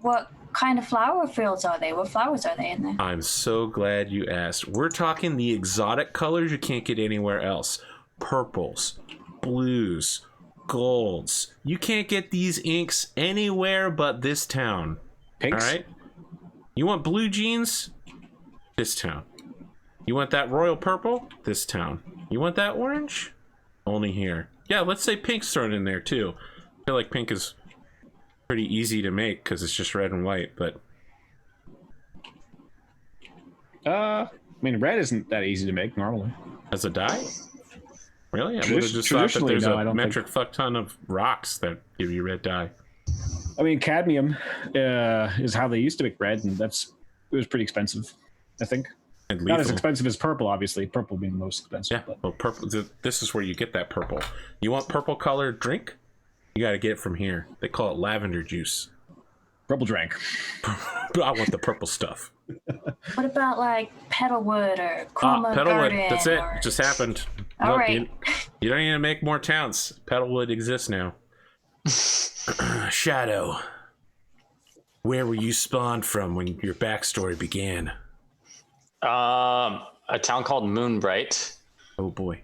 What kind of flower fields are they? What flowers are they in there? I'm so glad you asked. We're talking the exotic colors you can't get anywhere else. Purples, blues, golds. You can't get these inks anywhere but this town. Pinks? All right? You want blue jeans? This town. You want that royal purple? This town. You want that orange? Only here. Yeah, let's say pink's thrown in there too. I feel like pink is pretty easy to make because it's just red and white, but... I mean, red isn't that easy to make normally. As a dye? Really? I would have just thought that there's a metric fuck ton of rocks that give you red dye. I mean, cadmium is how they used to make red, and it was pretty expensive, I think. And not as expensive as purple, obviously. Purple being the most expensive. Yeah, but. well, purple. This is where you get that purple. You want purple colored drink? You got to get it from here. They call it lavender juice. Purple drink. I want the purple stuff. What about like petalwood or chroma petalwood. garden? That's it. Or... It just happened. All Look, right. You don't need to make more towns. Petalwood exists now. Shadow. Where were you spawned from when your backstory began? A town called Moonbright. Oh boy,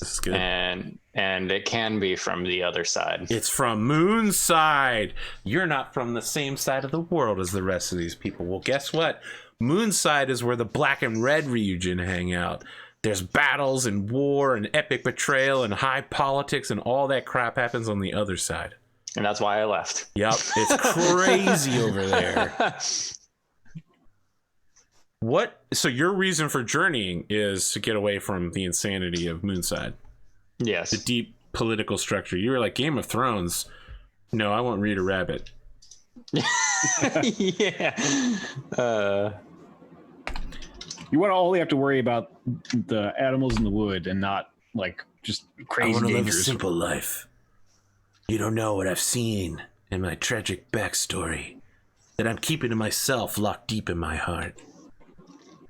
this is good. And it can be from the other side. It's from Moonside. You're not from the same side of the world as the rest of these people. Well, guess what? Moonside is where the black and red Ryujin hang out. There's battles and war and epic betrayal and high politics, and all that crap happens on the other side. And that's why I left. Yep, it's crazy over there. What? So your reason for journeying is to get away from the insanity of Moonside. Yes. The deep political structure. You were like Game of Thrones. No, I won't read a rabbit. Yeah. You want to only have to worry about the animals in the wood and not like just crazy I want to live a dangers. simple life. You don't know what I've seen in my tragic backstory that I'm keeping to myself, locked deep in my heart.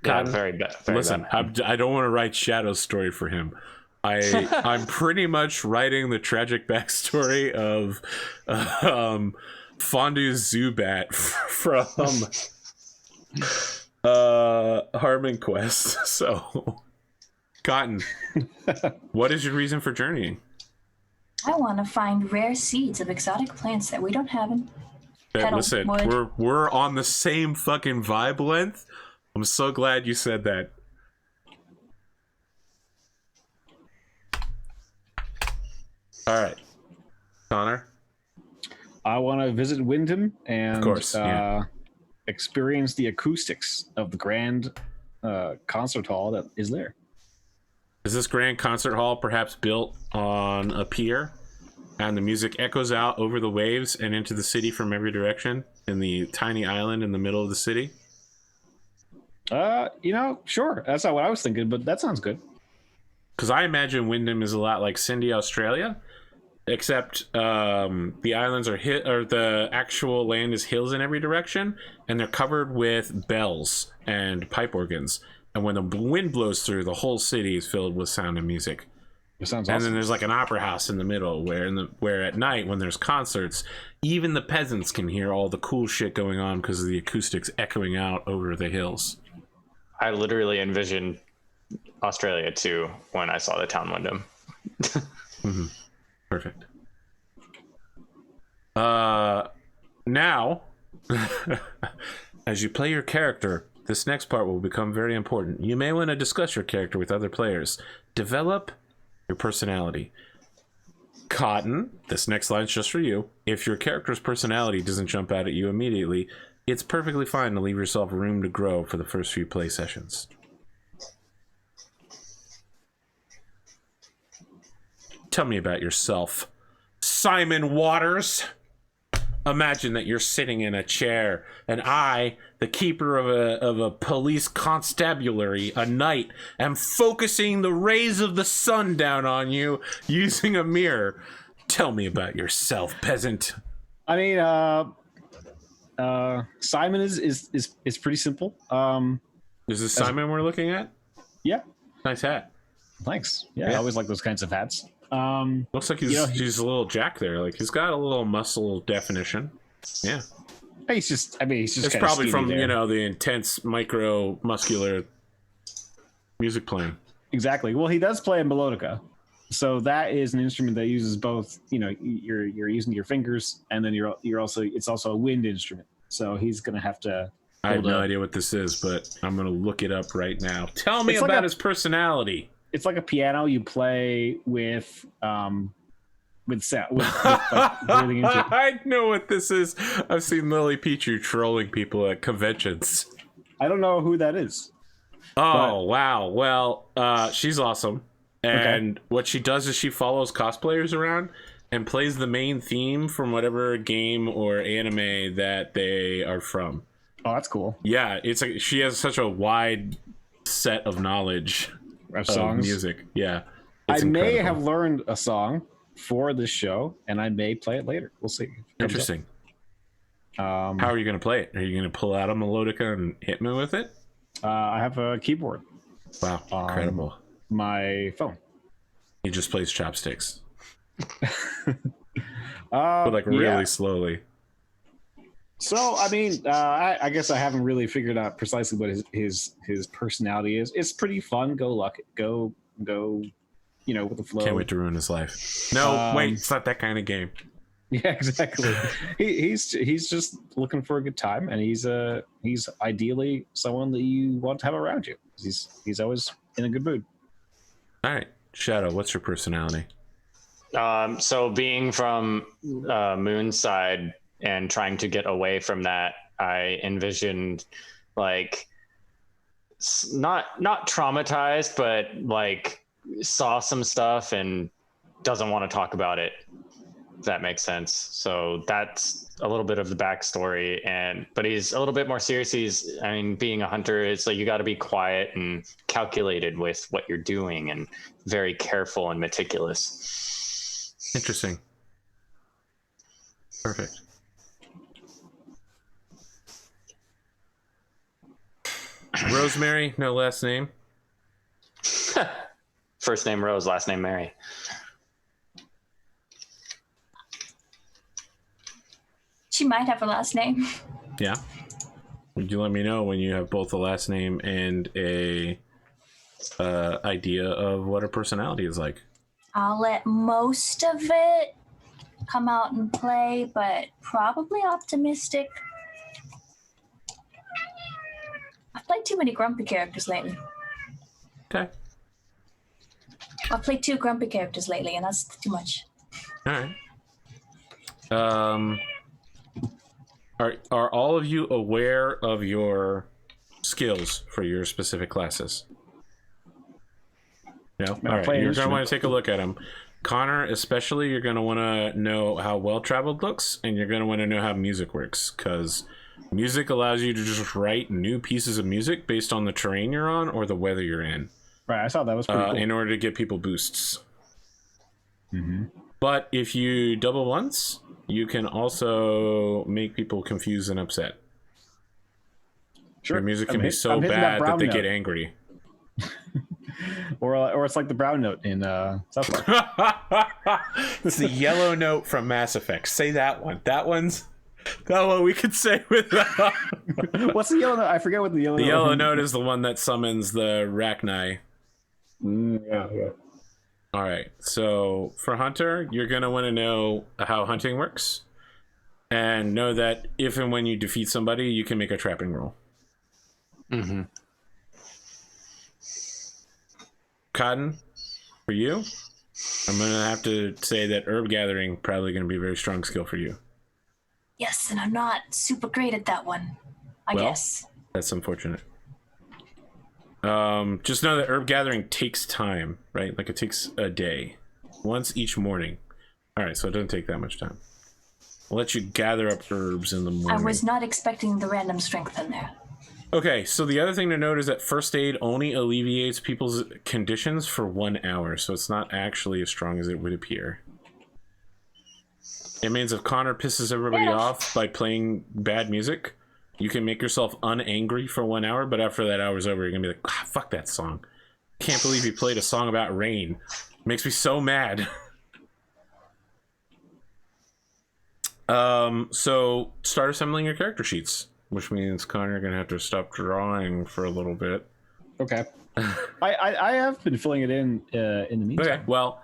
Yeah, God, very bad. listen, I don't want to write Shadow's story for him. I'm pretty much writing the tragic backstory of Fondue Zubat from Harmon Quest. So, Cotton, what is your reason for journeying? I want to find rare seeds of exotic plants that we don't have in Listen, we're on the same fucking vibe length. I'm so glad you said that. All right, Connor. I want to visit Wyndham and Of course, yeah. experience the acoustics of the grand concert hall that is there. Is this grand concert hall perhaps built on a pier, and the music echoes out over the waves and into the city from every direction in the tiny island in the middle of the city? Sure. That's not what I was thinking, but that sounds good. Because I imagine Wyndham is a lot like Cindy, Australia, except the islands are the actual land is hills in every direction, and they're covered with bells and pipe organs. And when the wind blows through, the whole city is filled with sound and music. It sounds And awesome. then there's like an opera house in the middle where at night when there's concerts, even the peasants can hear all the cool shit going on because of the acoustics echoing out over the hills. I literally envisioned Australia too when I saw the town Wyndham. Mm-hmm. Perfect. Now, as you play your character, this next part will become very important. You may want to discuss your character with other players. Develop your personality. Cotton, this next line's just for you. If your character's personality doesn't jump out at you immediately, it's perfectly fine to leave yourself room to grow for the first few play sessions. Tell me about yourself, Simon Waters. Imagine that you're sitting in a chair, and I, the keeper of a police constabulary, a knight, am focusing the rays of the sun down on you using a mirror. Tell me about yourself, peasant. I mean, Simon is pretty simple. Is this Simon we're looking at? Yeah. Nice hat. Thanks. Yeah, I always like those kinds of hats. Looks like he's a little jack there. Like he's got a little muscle definition. Yeah. He's just It's probably from there. the intense micro muscular music playing. Exactly. Well, he does play a melodica, so that is an instrument that uses both. You're using your fingers, and then it's also a wind instrument. So he's gonna have to I have Hold no up. idea what this is, but I'm gonna look it up right now. Tell me It's like about a- his personality. It's like a piano you play with sound, with like, breathing into it. I know what this is. I've seen Lily Pichu trolling people at conventions. I don't know who that is. Oh, wow. Well, she's awesome. And what she does is she follows cosplayers around and plays the main theme from whatever game or anime that they are from. Oh, that's cool. Yeah, she has such a wide set of knowledge Of of songs. music. Yeah. I It's may incredible. have learned a song for this show, and I may play it later. We'll see. Interesting. How are you going to play it? Are you going to pull out a melodica and hit me with it? I have a keyboard. Wow, incredible. My phone. He just plays chopsticks, But but like really slowly. So I mean, I guess I haven't really figured out precisely what his personality is. It's pretty fun. Go, you know, with the flow. Can't wait to ruin his life. No, wait, it's not that kind of game. Yeah, exactly. he's just looking for a good time, and he's ideally someone that you want to have around you. He's always in a good mood. All right, Shadow, what's your personality? So being from Moon's side and trying to get away from that, I envisioned like not traumatized, but like saw some stuff and doesn't want to talk about it. If that makes sense. So that's a little bit of the backstory, but he's a little bit more serious. Being a hunter, it's like you got to be quiet and calculated with what you're doing and very careful and meticulous. Interesting. Perfect. Rosemary, no last name. First name Rose, last name Mary. She might have a last name. Yeah. Would you let me know when you have both a last name and a idea of what her personality is like? I'll let most of it come out and play, but probably optimistic. I've played too many grumpy characters lately. Okay. I've played 2 grumpy characters lately, and that's too much. All right. Are all of you aware of your skills for your specific classes? No? All right. You're going to want to take a look at them. Connor, especially, you're going to want to know how well-traveled looks, and you're going to want to know how music works, because music allows you to just write new pieces of music based on the terrain you're on or the weather you're in. Right, I saw that was pretty cool. In order to get people boosts. Mm-hmm. But if you double once, you can also make people confused and upset. Sure. Your music can be so I'm hitting bad that brown they note. get angry. or it's like the brown note in South Park. It's the yellow note from Mass Effect. Say that one. That one we could say with What's the yellow note? I forget what the yellow the note yellow note is the one that summons the Rachni. Yeah. All right. So for Hunter, you're going to want to know how hunting works and know that if and when you defeat somebody, you can make a trapping roll. Mm-hmm. Cotton, for you, I'm going to have to say that herb gathering probably going to be a very strong skill for you. Yes, and I'm not super great at that one, I Well, guess. That's unfortunate. Just know that herb gathering takes time, right? Like it takes a day, once each morning. All right, so it doesn't take that much time. I'll let you gather up herbs in the morning. I was not expecting the random strength in there. Okay, so the other thing to note is that first aid only alleviates people's conditions for 1 hour, so it's not actually as strong as it would appear. It means if Connor pisses everybody off by playing bad music, you can make yourself unangry for 1 hour, but after that hour's over, you're gonna be like, fuck that song. Can't believe he played a song about rain. Makes me so mad. So start assembling your character sheets, which means Connor, you're gonna have to stop drawing for a little bit. Okay. I have been filling it in the meantime. Okay, well,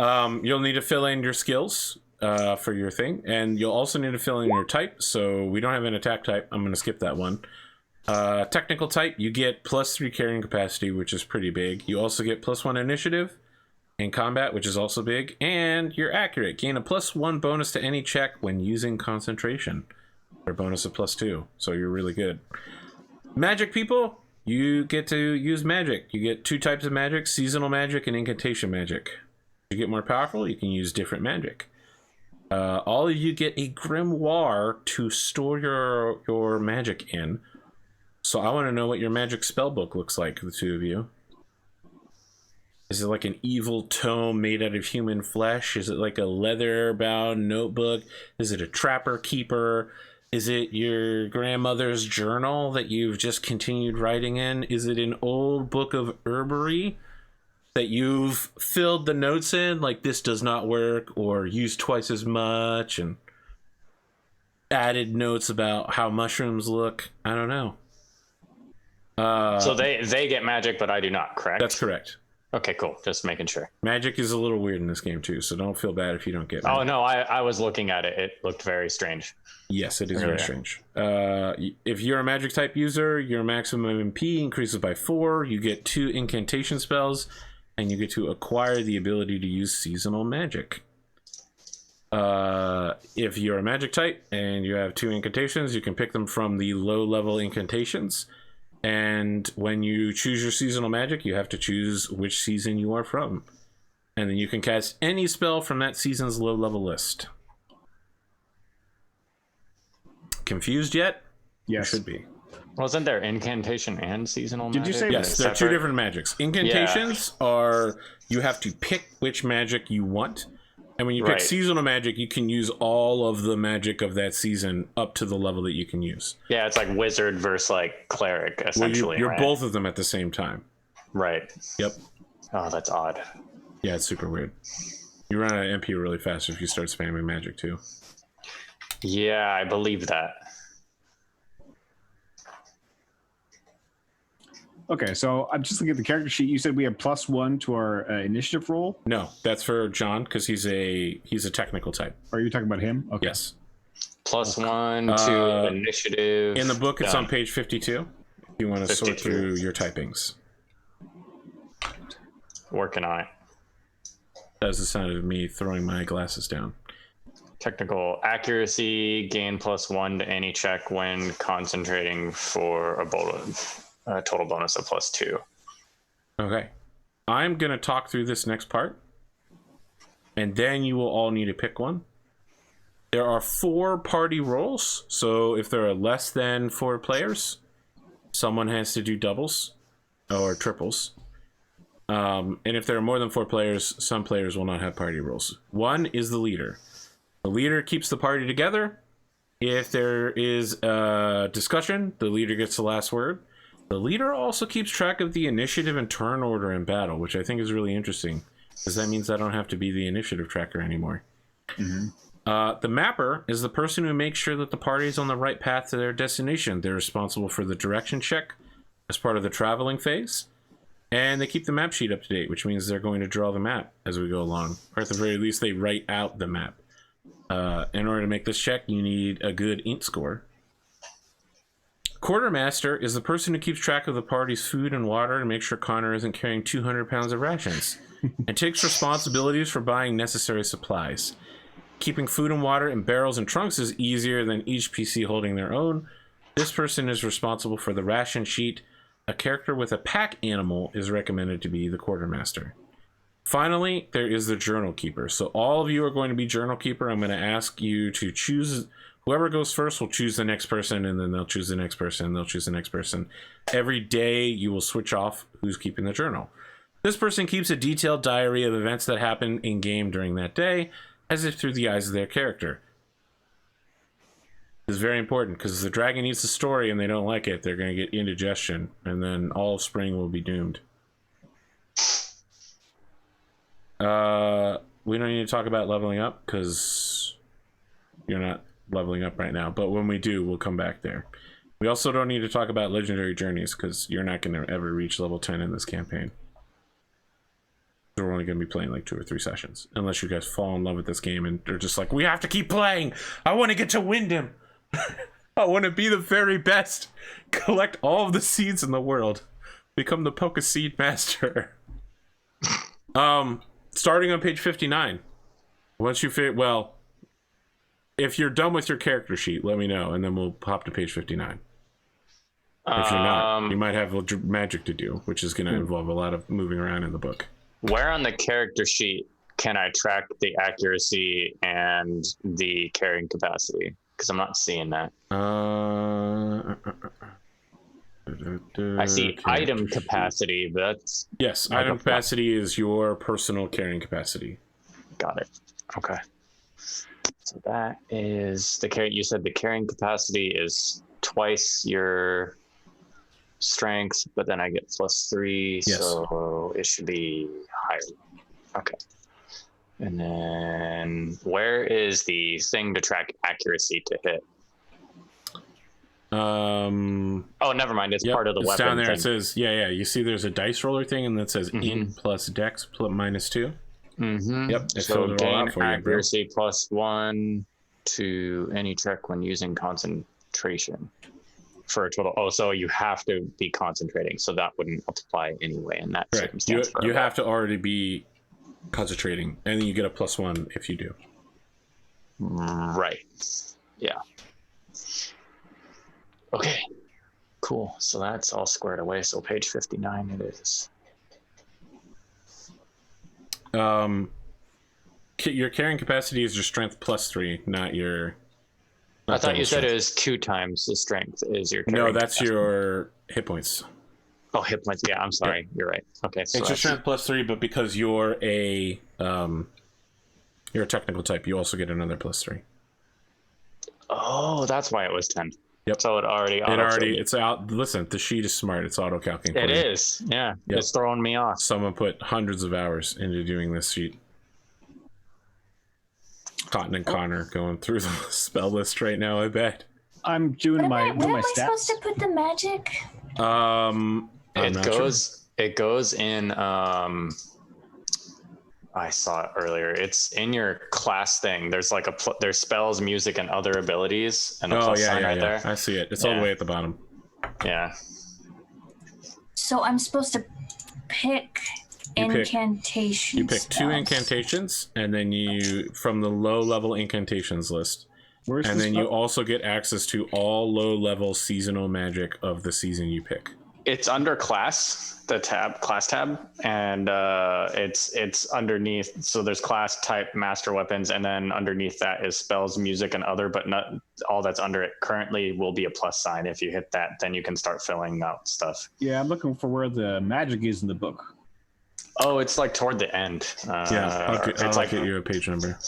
you'll need to fill in your skills for your thing, and you'll also need to fill in your type. So we don't have an attack type. I'm going to skip that one. Technical type, you get +3 carrying capacity, which is pretty big. You also get +1 initiative in combat, which is also big, and you're accurate. Gain a +1 bonus to any check when using concentration, or bonus of +2. So you're really good. Magic people, you get to use magic. You get 2 types of magic: seasonal magic and incantation magic. You get more powerful, you can use different magic. All of you get a grimoire to store your magic in. So I want to know what your magic spell book looks like, the 2 of you. Is it like an evil tome made out of human flesh? Is it like a leather-bound notebook? Is it a trapper keeper? Is it your grandmother's journal that you've just continued writing in? Is it an old book of herbery that you've filled the notes in, like this does not work, or used twice as much, and added notes about how mushrooms look? I don't know. So they get magic, but I do not, correct? That's correct. Okay, cool. Just making sure. Magic is a little weird in this game too, so don't feel bad if you don't get magic. Oh no, I was looking at it. It looked very strange. Yes, it is very strange. If you're a magic type user, your maximum MP increases by 4. You get 2 incantation spells, and you get to acquire the ability to use seasonal magic. If you're a magic type and you have 2 incantations, you can pick them from the low-level incantations. And when you choose your seasonal magic, you have to choose which season you are from. And then you can cast any spell from that season's low-level list. Confused yet? Yes. You should be. Wasn't there incantation and seasonal magic? Did you say Yes, they're 2 different magics. Incantations are, you have to pick which magic you want. And when you pick seasonal magic, you can use all of the magic of that season up to the level that you can use. Yeah, it's like wizard versus like cleric, essentially. Well, you're both of them at the same time. Right. Yep. Oh, that's odd. Yeah, it's super weird. You run out of MP really fast if you start spamming magic too. Yeah, I believe that. Okay, so I'm just looking at the character sheet. You said we have +1 to our initiative roll. No, that's for John because he's a technical type. Are you talking about him? Okay. Yes. +1 to initiative. In the book, it's on page 52. If you want to sort through your typings. Working on it. That was the sound of me throwing my glasses down. Technical accuracy, gain +1 to any check when concentrating for a total bonus of +2. Okay. I'm going to talk through this next part. And then you will all need to pick one. There are 4 party roles. So if there are less than 4 players, someone has to do doubles or triples. And if there are more than 4 players, some players will not have party roles. 1 is the leader. The leader keeps the party together. If there is a discussion, the leader gets the last word. The leader also keeps track of the initiative and turn order in battle, which I think is really interesting, because that means I don't have to be the initiative tracker anymore. Mm-hmm. The mapper is the person who makes sure that the party is on the right path to their destination. They're responsible for the direction check as part of the traveling phase, and they keep the map sheet up to date, which means they're going to draw the map as we go along, or at the very least, they write out the map. In order to make this check, you need a good int score. Quartermaster is the person who keeps track of the party's food and water and makes sure Connor isn't carrying 200 pounds of rations, and takes responsibilities for buying necessary supplies. Keeping food and water in barrels and trunks is easier than each PC holding their own. This person is responsible for the ration sheet. A character with a pack animal is recommended to be the quartermaster. Finally, there is the journal keeper. So all of you are going to be journal keeper. I'm going to ask you to choose. Whoever goes first will choose the next person, and then they'll choose the next person, and they'll choose the next person. Every day, you will switch off who's keeping the journal. This person keeps a detailed diary of events that happen in-game during that day, as if through the eyes of their character. This is very important, because if the dragon eats the story and they don't like it, they're going to get indigestion, and then all of spring will be doomed. We don't need to talk about leveling up, because you're not leveling up right now, but when we do, we'll come back there. We also don't need to talk about legendary journeys, because you're not going to ever reach level 10 in this campaign. We're only going to be playing like 2 or 3 sessions, unless you guys fall in love with this game and they're just like, we have to keep playing. I want to get to Wyndham. I want to be the very best. Collect all of the seeds in the world. Become the Poke Seed Master. Starting on page 59. Once you if you're done with your character sheet, let me know, and then we'll hop to page 59. If you're not, you might have magic to do, which is going to involve a lot of moving around in the book. Where on the character sheet can I track the accuracy and the carrying capacity? Because I'm not seeing that. I see item capacity, but that's... Yes, item capacity is your personal carrying capacity. Got it. Okay. So that is the you said the carrying capacity is twice your strength, but then I get +3, yes. So it should be higher. Okay. And then where is the thing to track accuracy to hit? Oh, never mind. It's part of the weapon down there. thing. It says, yeah. You see, there's a dice roller thing, and that says int plus dex -2. Yep. It So filled it all gain out for you, bro. accuracy +1 to any check when using concentration for a total. Oh, so you have to be concentrating, so that wouldn't apply anyway in that circumstance. You have to already be concentrating, and then you get a +1 if you do. Right. Yeah. Okay. Cool. So that's all squared away. So page 59 it is. Your carrying capacity is your strength +3, not your... I thought you said it was 2 times the strength is your carrying that's capacity. your hit points. Oh, hit points. Yeah, I'm sorry. Yeah. You're right. Okay. So it's your strength +3, but because you're a technical type, you also get another +3. Oh, that's why it was 10. Yep. So it's out. Listen, the sheet is smart. It's auto calculating. It is. Yeah. Yep. It's throwing me off. Someone put hundreds of hours into doing this sheet. Cotton and Connor going through the spell list right now, I bet. I'm doing my Where am I stats. supposed to put the magic? It goes in I saw it earlier. It's in your class thing. There's like there's spells, music, and other abilities, and a plus sign right there. I see it. It's all the way at the bottom. Yeah. So I'm supposed to pick incantations. You pick 2 incantations, and then you from the low-level incantations list. And then you also get access to all low-level seasonal magic of the season you pick. It's under class, the class tab, and it's underneath. So there's class type, master weapons, and then underneath that is spells, music, and other. But not all that's under it currently will be a plus sign. If you hit that, then you can start filling out stuff. Yeah, I'm looking for where the magic is in the book. Oh, it's like toward the end. I'll get you a page number.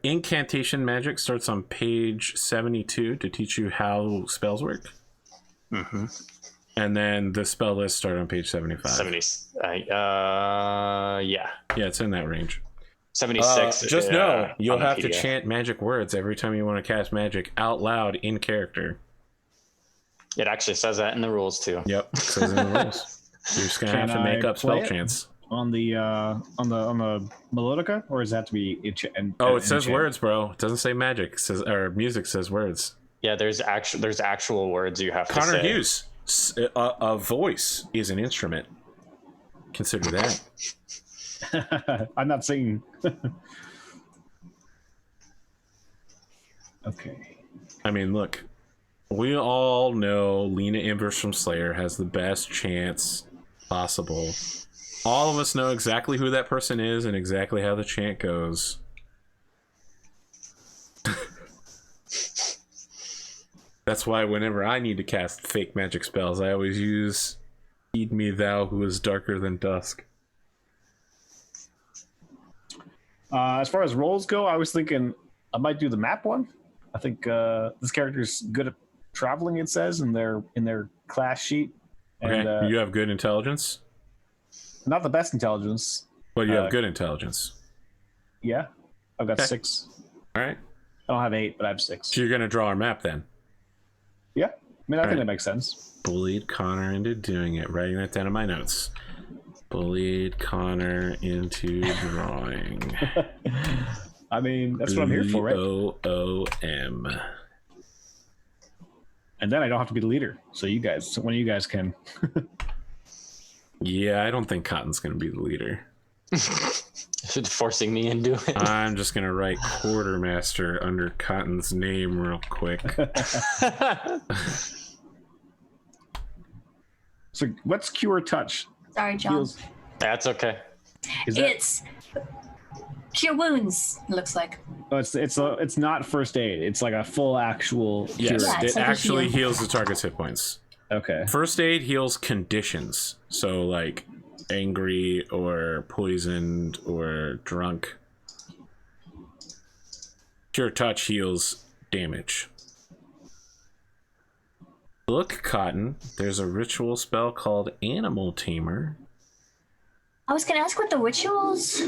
Incantation magic starts on page 72 to teach you how spells work. And then the spell list start on page 75. Yeah, it's in that range. 76. Just know you'll have to chant magic words every time you want to cast magic out loud in character. It actually says that in the rules too. Yep, it says in the rules. You're just gonna have to make up spell chants. On the melodica, or does that have to be it says words, bro. It doesn't say magic. It says, or music says words. Yeah, there's actual words you have to say. Conorhughes, a voice is an instrument. Consider that. I'm not singing. Okay. I mean, look, we all know Lena Inverse from Slayer has the best chants possible. All of us know exactly who that person is and exactly how the chant goes. That's why whenever I need to cast fake magic spells, I always use Heed Me Thou Who Is Darker Than Dusk. As far as roles go, I was thinking I might do the map one. I think this character's good at traveling, it says, in their class sheet. And, okay, you have good intelligence? Not the best intelligence. But you have good intelligence. Yeah. I've got 6. All right. I don't have 8, but I have 6. So you're going to draw our map then? Yeah. I mean, I think that makes sense. bullied Connor into doing it. Writing that down in my notes. Bullied Connor into drawing. I mean, that's what I'm here for, right? OOM. And then I don't have to be the leader. So you guys, one of you guys can. Yeah, I don't think Cotton's going to be the leader. Forcing me into it. I'm just going to write Quartermaster under Cotton's name real quick. So what's Cure Touch? Sorry, John. That's okay. It's cure wounds. It looks like. Oh, it's not first aid. It's like a full actual cure. Yes, Yeah, it's it like a actually heal. heals the target's hit points. Okay. First aid heals conditions. So like angry or poisoned or drunk. Cure Touch heals damage. Look, Cotton, there's a ritual spell called Animal Tamer. I was gonna ask what the rituals.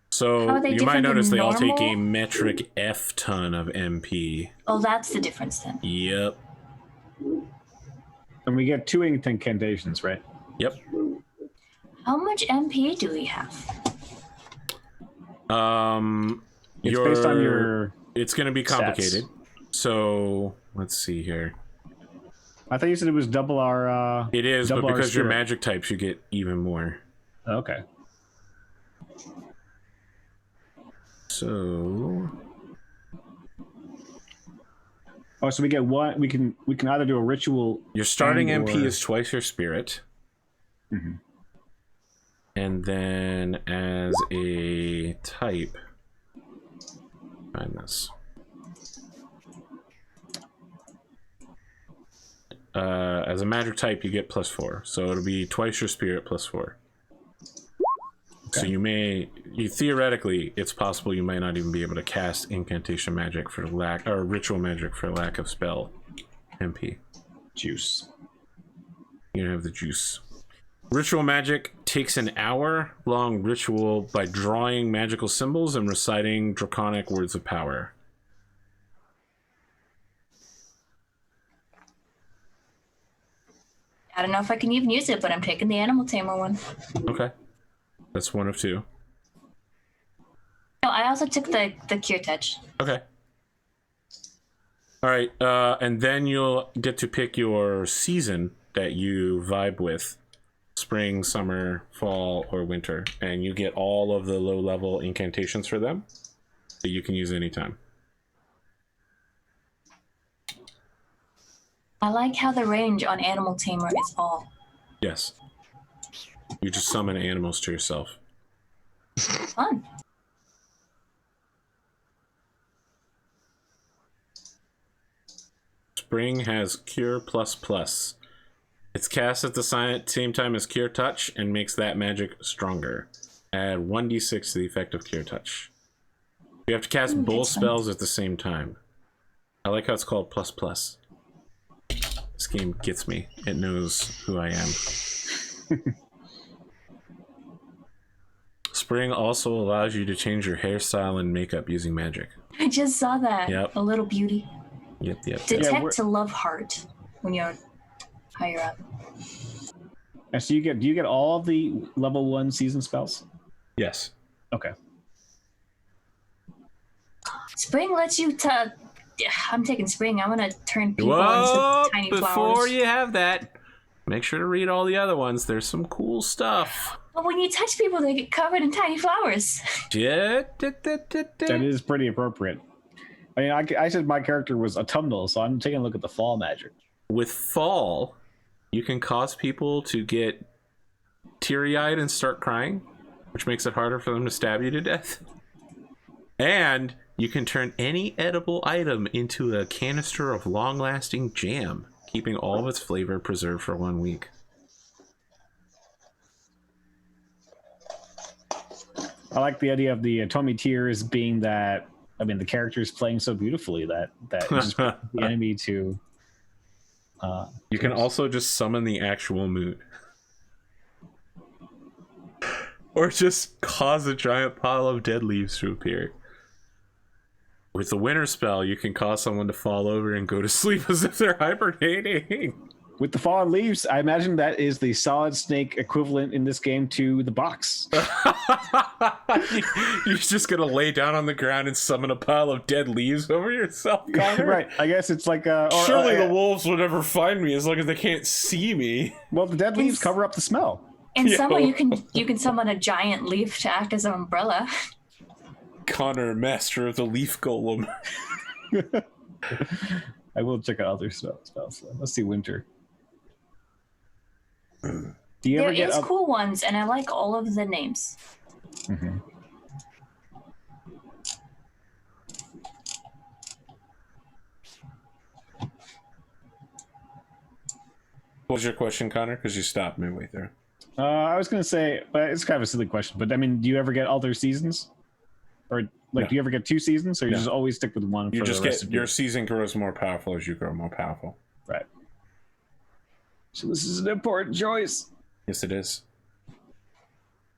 So How are they you might different than notice they all take a normal? metric F ton of MP. Oh, that's the difference then. Yep. And we get 2 incantations, right? Yep. How much MP do we have? It's based on your. It's going to be complicated. So let's see here. I thought you said it was double our. It is, but double our because you're spirit. magic types, you get even more. Okay. So Oh, so we get one. We can either do a ritual. your starting and MP or- is twice your spirit. Mhm. And then as a type, find this. As a magic type, you get +4. So it'll be twice your spirit +4. So you theoretically, it's possible you might not even be able to cast incantation magic for lack, or ritual magic for lack of spell MP. Juice. You don't have the juice. Ritual magic takes an hour-long ritual by drawing magical symbols and reciting draconic words of power. I don't know if I can even use it, but I'm taking the animal tamer one. Okay. That's one of 2. No, I also took the cure touch. Okay. All right, and then you'll get to pick your season that you vibe with. Spring, summer, fall, or winter. And you get all of the low-level incantations for them that you can use anytime. I like how the range on animal tamer is all. Yes. You just summon animals to yourself. Fun. Spring has Cure ++. It's cast at the same time as Cure Touch and makes that magic stronger. Add 1d6 to the effect of Cure Touch. You have to cast both spells at the same time. I like how it's called ++. This game gets me. It knows who I am. Spring also allows you to change your hairstyle and makeup using magic. I just saw that. Yep. A little beauty. Yep. Detect we're- to love heart when you're higher up. And so do you get all of the level 1 season spells? Yes. Okay. Spring lets you I'm taking spring. I want to turn people Whoa! into tiny Before flowers. you have that, make sure to read all the other ones. There's some cool stuff. But when you touch people, they get covered in tiny flowers. That is pretty appropriate. I mean, I said my character was autumnal, so I'm taking a look at the fall magic. With fall, you can cause people to get teary-eyed and start crying, which makes it harder for them to stab you to death. And you can turn any edible item into a canister of long-lasting jam, keeping all of its flavor preserved for 1 week. I like the idea of the Tommy Tears being that. I mean, the character is playing so beautifully that it just puts the enemy to. You can also just summon the actual moon. Or just cause a giant pile of dead leaves to appear. with the winter spell, you can cause someone to fall over and go to sleep as if they're hibernating. With the fallen leaves, I imagine that is the solid snake equivalent in this game to the box. You're just gonna lay down on the ground and summon a pile of dead leaves over yourself, Connor? Right. I guess it's like Surely the wolves would never find me as long as they can't see me. well, the dead leaves cover up the smell. In summer, you can summon a giant leaf to act as an umbrella. Connor, master of the leaf golem. I will check out other spells. Let's see winter. Do you ever There get is cool ones, and I like all of the names. Mm-hmm. What was your question, Connor? Because you stopped midway there. I was going to say, but it's kind of a silly question, but I mean, do you ever get other seasons? Or like, No. do you ever get 2 seasons, or you No. just always stick with one? You for just the rest get of your season grows more powerful as you grow more powerful. Right. So this is an important choice. Yes, it is.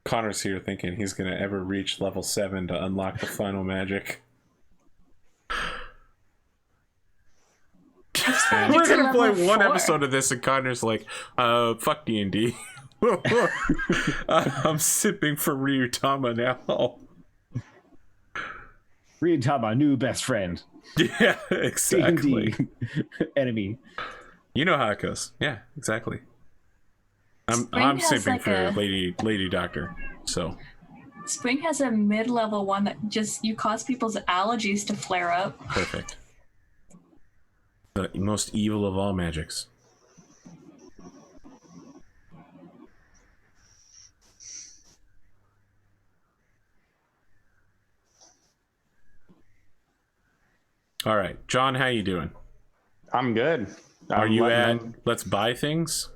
Connor's here thinking he's gonna ever reach level 7 to unlock the final magic. We're gonna play one episode of this, and Connor's like, "Fuck D&D. I'm sipping for Ryuutama now." Ryuutama, new best friend. Yeah, exactly. D&D enemy. You know how it goes. Yeah, exactly. I'm has sipping like for a- Lady Doctor. So Spring has a mid-level one that just you cause people's allergies to flare up. perfect. The most evil of all magics. All right, John, how you doing? I'm good. Are I'm you letting at Let's Buy Things?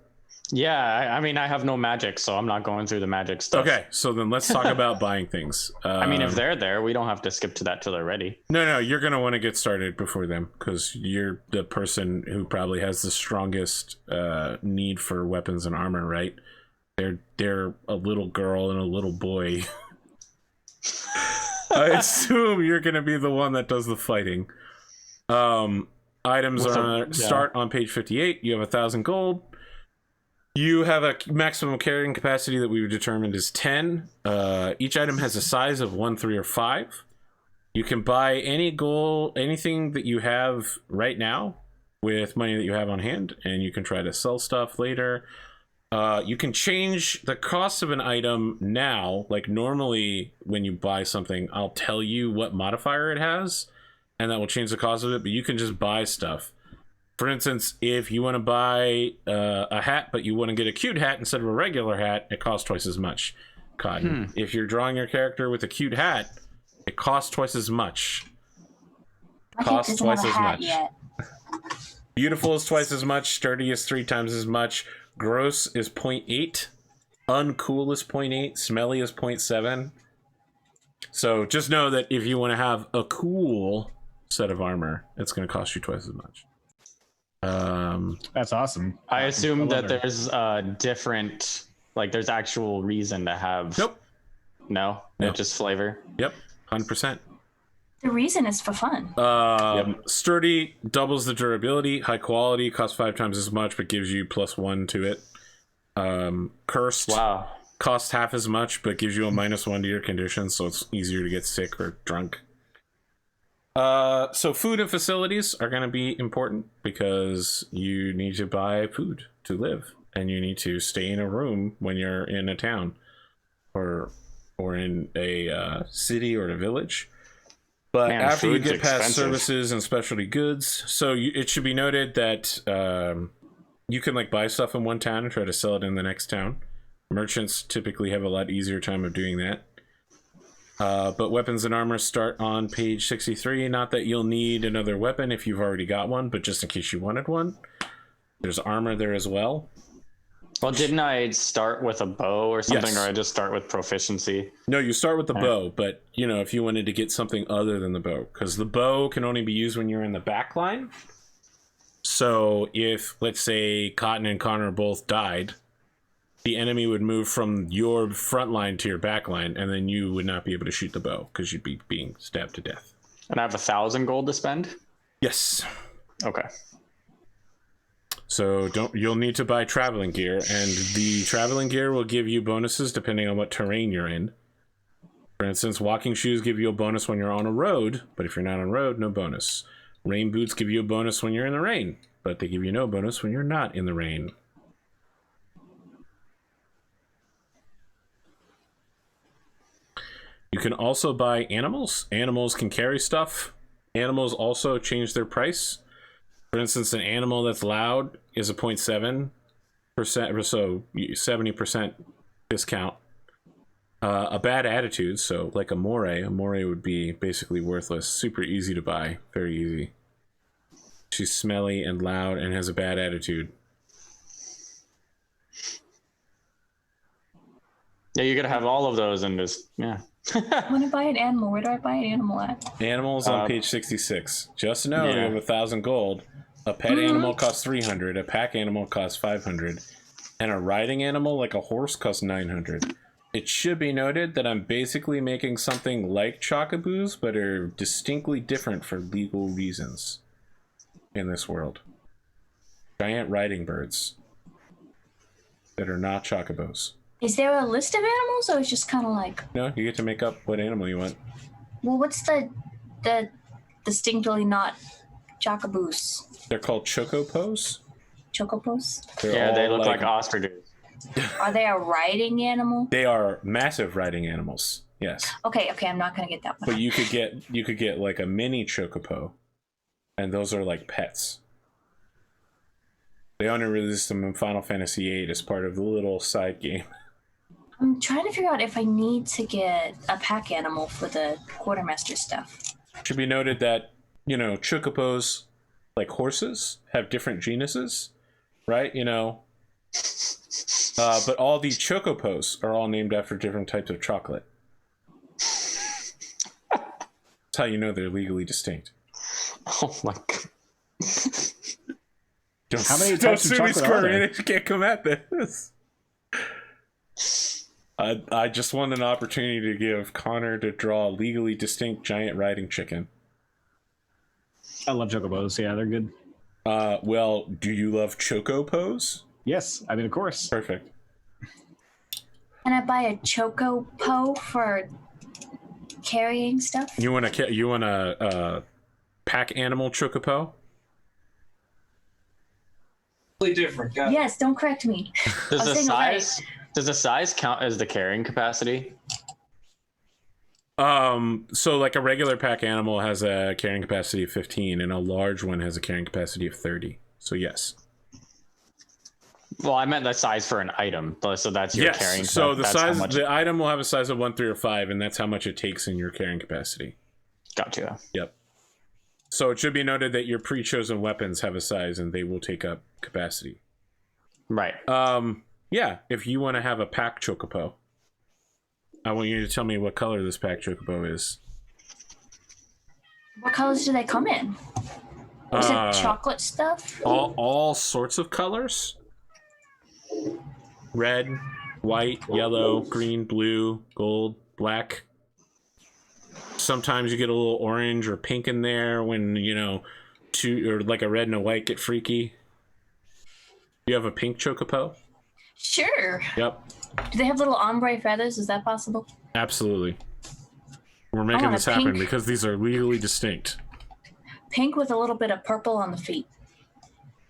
Yeah, I mean, I have no magic, so I'm not going through the magic stuff. Okay, so then let's talk about buying things. I mean, if they're there, we don't have to skip to that till they're ready. No, you're gonna want to get started before them because you're the person who probably has the strongest need for weapons and armor, right? They're a little girl and a little boy. I assume you're gonna be the one that does the fighting. Items start on page 58. You have 1,000 gold. You have a maximum carrying capacity that we've determined is 10. Each item has a size of 1, 3, or 5. You can buy anything that you have right now with money that you have on hand, and you can try to sell stuff later. You can change the cost of an item now. Like normally when you buy something, I'll tell you what modifier it has, and that will change the cost of it, but you can just buy stuff. For instance, if you want to buy a hat, but you want to get a cute hat instead of a regular hat, it costs twice as much. Cotton. If you're drawing your character with a cute hat, it costs twice as much. Costs twice as much. Beautiful is twice as much. Sturdy is 3 times as much. Gross is 0.8. Uncool is 0.8. Smelly is 0.7. So just know that if you want to have a cool set of armor, it's going to cost you twice as much. That's awesome. I assume that her. there's different, like there's actual reason to have. Nope. No, it's just flavor. Yep. 100%. The reason is for fun. Sturdy doubles the durability. High quality costs 5 times as much, but gives you +1 to it. Cursed costs half as much, but gives you a -1 to your condition, so it's easier to get sick or drunk. So food and facilities are going to be important because you need to buy food to live, and you need to stay in a room when you're in a town or in a city or a village. But Man, after you food's get past expensive. services and specialty goods, so it should be noted that you can like buy stuff in one town and try to sell it in the next town. Merchants typically have a lot easier time of doing that. But weapons and armor start on page 63. Not that you'll need another weapon if you've already got one, but just in case you wanted one. There's armor there as well. Well, didn't I start with a bow or something, Yes. or I just start with proficiency? No, you start with the bow, but you know, if you wanted to get something other than the bow, because the bow can only be used when you're in the back line. So if, let's say, Cotton and Connor both died, the enemy would move from your front line to your back line, and then you would not be able to shoot the bow because you'd be being stabbed to death. And I have 1,000 gold to spend? Yes. Okay. So you'll need to buy traveling gear, and the traveling gear will give you bonuses depending on what terrain you're in. For instance, walking shoes give you a bonus when you're on a road, but if you're not on road, no bonus. Rain boots give you a bonus when you're in the rain, but they give you no bonus when you're not in the rain. You can also buy animals. Animals can carry stuff. Animals also change their price. For instance, an animal that's loud is a 0.7%, so 70% discount. A bad attitude, so like a moray would be basically worthless. Super easy to buy, very easy. She's smelly and loud and has a bad attitude. Yeah, you gotta have all of those and just, yeah. I want to buy an animal. Where do I buy an animal at? Animals on page 66. Just know you have 1,000 gold. A pet animal costs 300. A pack animal costs 500. And a riding animal, like a horse, costs 900. It should be noted that I'm basically making something like chocoboos, but are distinctly different for legal reasons in this world. Giant riding birds that are not chocobos. Is there a list of animals, or it's just kind of like... No, you get to make up what animal you want. Well, what's the distinctly not chocoboos? They're called chocopos. Chocopos? Yeah, they look like ostriches. Are they a riding animal? They are massive riding animals. Yes. Okay, I'm not gonna get that one. But you could get like a mini chocopo, and those are like pets. They only released them in Final Fantasy VIII as part of the little side game. I'm trying to figure out if I need to get a pack animal for the quartermaster stuff. Should be noted that, you know, chocopos, like horses, have different genuses, right? You know, but all the chocopos are all named after different types of chocolate. That's how you know they're legally distinct. Oh my god. How many types of chocolate are there? You can't come at this. I just want an opportunity to give Connor to draw a legally distinct giant riding chicken. I love chocobos. Yeah, they're good. Well, do you love chocopos? Yes, I mean, of course. Perfect. Can I buy a chocopo for carrying stuff? You want a pack animal chocopo? Different. Got it. Yes, don't correct me. Does I was the saying size count as the carrying capacity? So like a regular pack animal has a carrying capacity of 15, and a large one has a carrying capacity of 30. So yes. Well, I meant the size for an item, so that's your carrying. So the that's size, how much... the item will have a size of 1, 3, or 5, and that's how much it takes in your carrying capacity. Gotcha. Yep. So it should be noted that your pre-chosen weapons have a size, and they will take up capacity. Right. Yeah. If you want to have a pack chocopo, I want you to tell me what color this pack chocopo is. What colors do they come in? Is it chocolate stuff? All sorts of colors. Red, white, yellow, green, blue, gold, black. Sometimes you get a little orange or pink in there when, you know, or like a red and a white get freaky. You have a pink chocopo? Sure. Yep. Do they have little ombre feathers? Is that possible? Absolutely. We're making want this a happen pink. because these are legally distinct. Pink with a little bit of purple on the feet.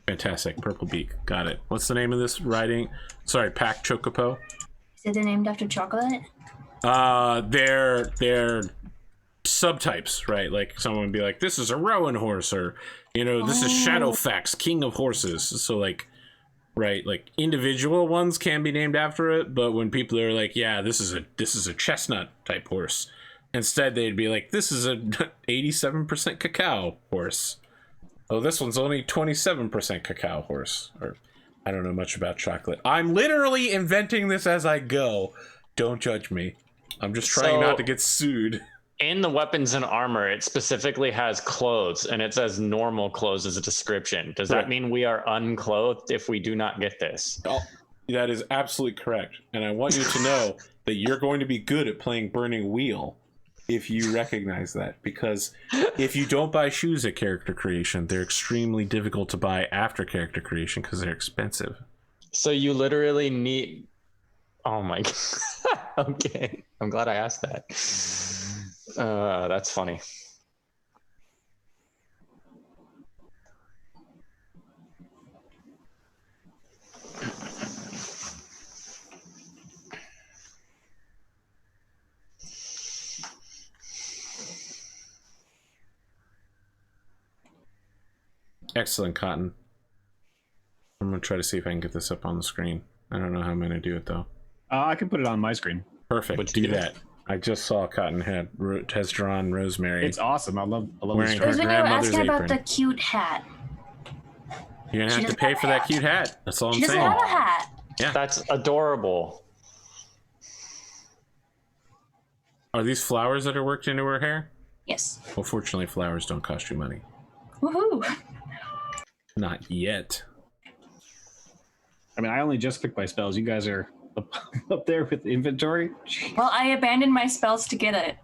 Fantastic. Purple beak. Got it. What's the name of this pack chocopo? Is it named after chocolate? They're subtypes, right? Like someone would be like, this is a Rowan horse, or, you know, this is Shadowfax, king of horses. So like, right, like individual ones can be named after it, but when people are like, yeah, this is a chestnut type horse, instead they'd be like, this is a 87% cacao horse. Oh, this one's only 27% cacao horse. Or I don't know much about chocolate. I'm literally inventing this as I go. Don't judge me. I'm just trying not to get sued. In the weapons and armor, it specifically has clothes, and it says normal clothes as a description. Does that mean we are unclothed if we do not get this? Oh, that is absolutely correct. And I want you to know that you're going to be good at playing Burning Wheel if you recognize that, because if you don't buy shoes at character creation, they're extremely difficult to buy after character creation because they're expensive. So you literally need. Oh my god. Okay. I'm glad I asked that. That's funny. Excellent, Cotton. I'm gonna try to see if I can get this up on the screen. I don't know how I'm gonna do it though. I can put it on my screen. Perfect. Do that. I just saw Cotton has drawn Rosemary. It's awesome. I love wearing this. her Because when you were grandmother's asking about apron. the cute hat, You're gonna She have to doesn't pay have for a that hat. cute hat. That's all I'm she doesn't saying. have a hat. That's adorable. Are these flowers that are worked into her hair? Yes. Well, fortunately, flowers don't cost you money. Woohoo! Not yet. I mean, I only just picked my spells. You guys are up there with inventory. Well, I abandoned my spells to get it.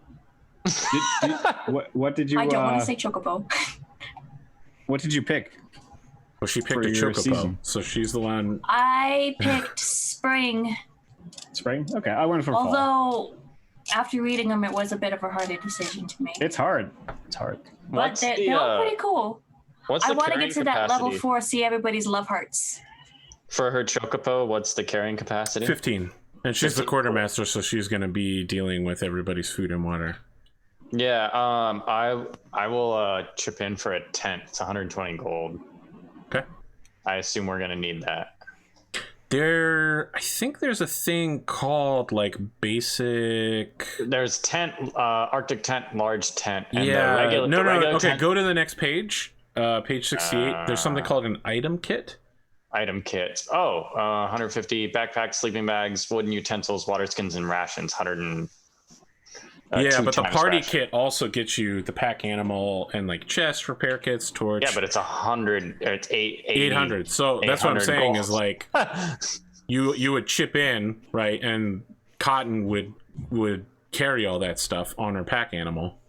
What did you? I don't want to say chocobo. What did you pick? Well, she picked For a your chocobo, season. so she's the one. I picked spring, Spring. Okay, I went for fall. although after reading them, it was a bit of a harder decision to make. It's hard. It's hard. But they're all pretty cool. What's I the want to carrying get to that level capacity 4, see everybody's love hearts. for her chocobo? What's the carrying capacity? 15. And she's the 15. quartermaster, so she's going to be dealing with everybody's food and water. Yeah, I will chip in for a tent. It's 120 gold. Okay. I assume we're gonna need that. I think there's a thing called like basic. There's tent, Arctic tent, large tent, and the Yeah. regular. No. Okay, tent go to the next page. Page 68. There's something called an item kit. item kit. Oh, 150 backpacks, sleeping bags, wooden utensils, water skins, and rations. 100 and. Yeah, 2 but the times party ration. kit also gets you the pack animal and like chest repair kits, torch. Yeah, but it's 100. It's 800. So that's what I'm 800 saying gold. is like you would chip in, right, and Cotton would carry all that stuff on her pack animal.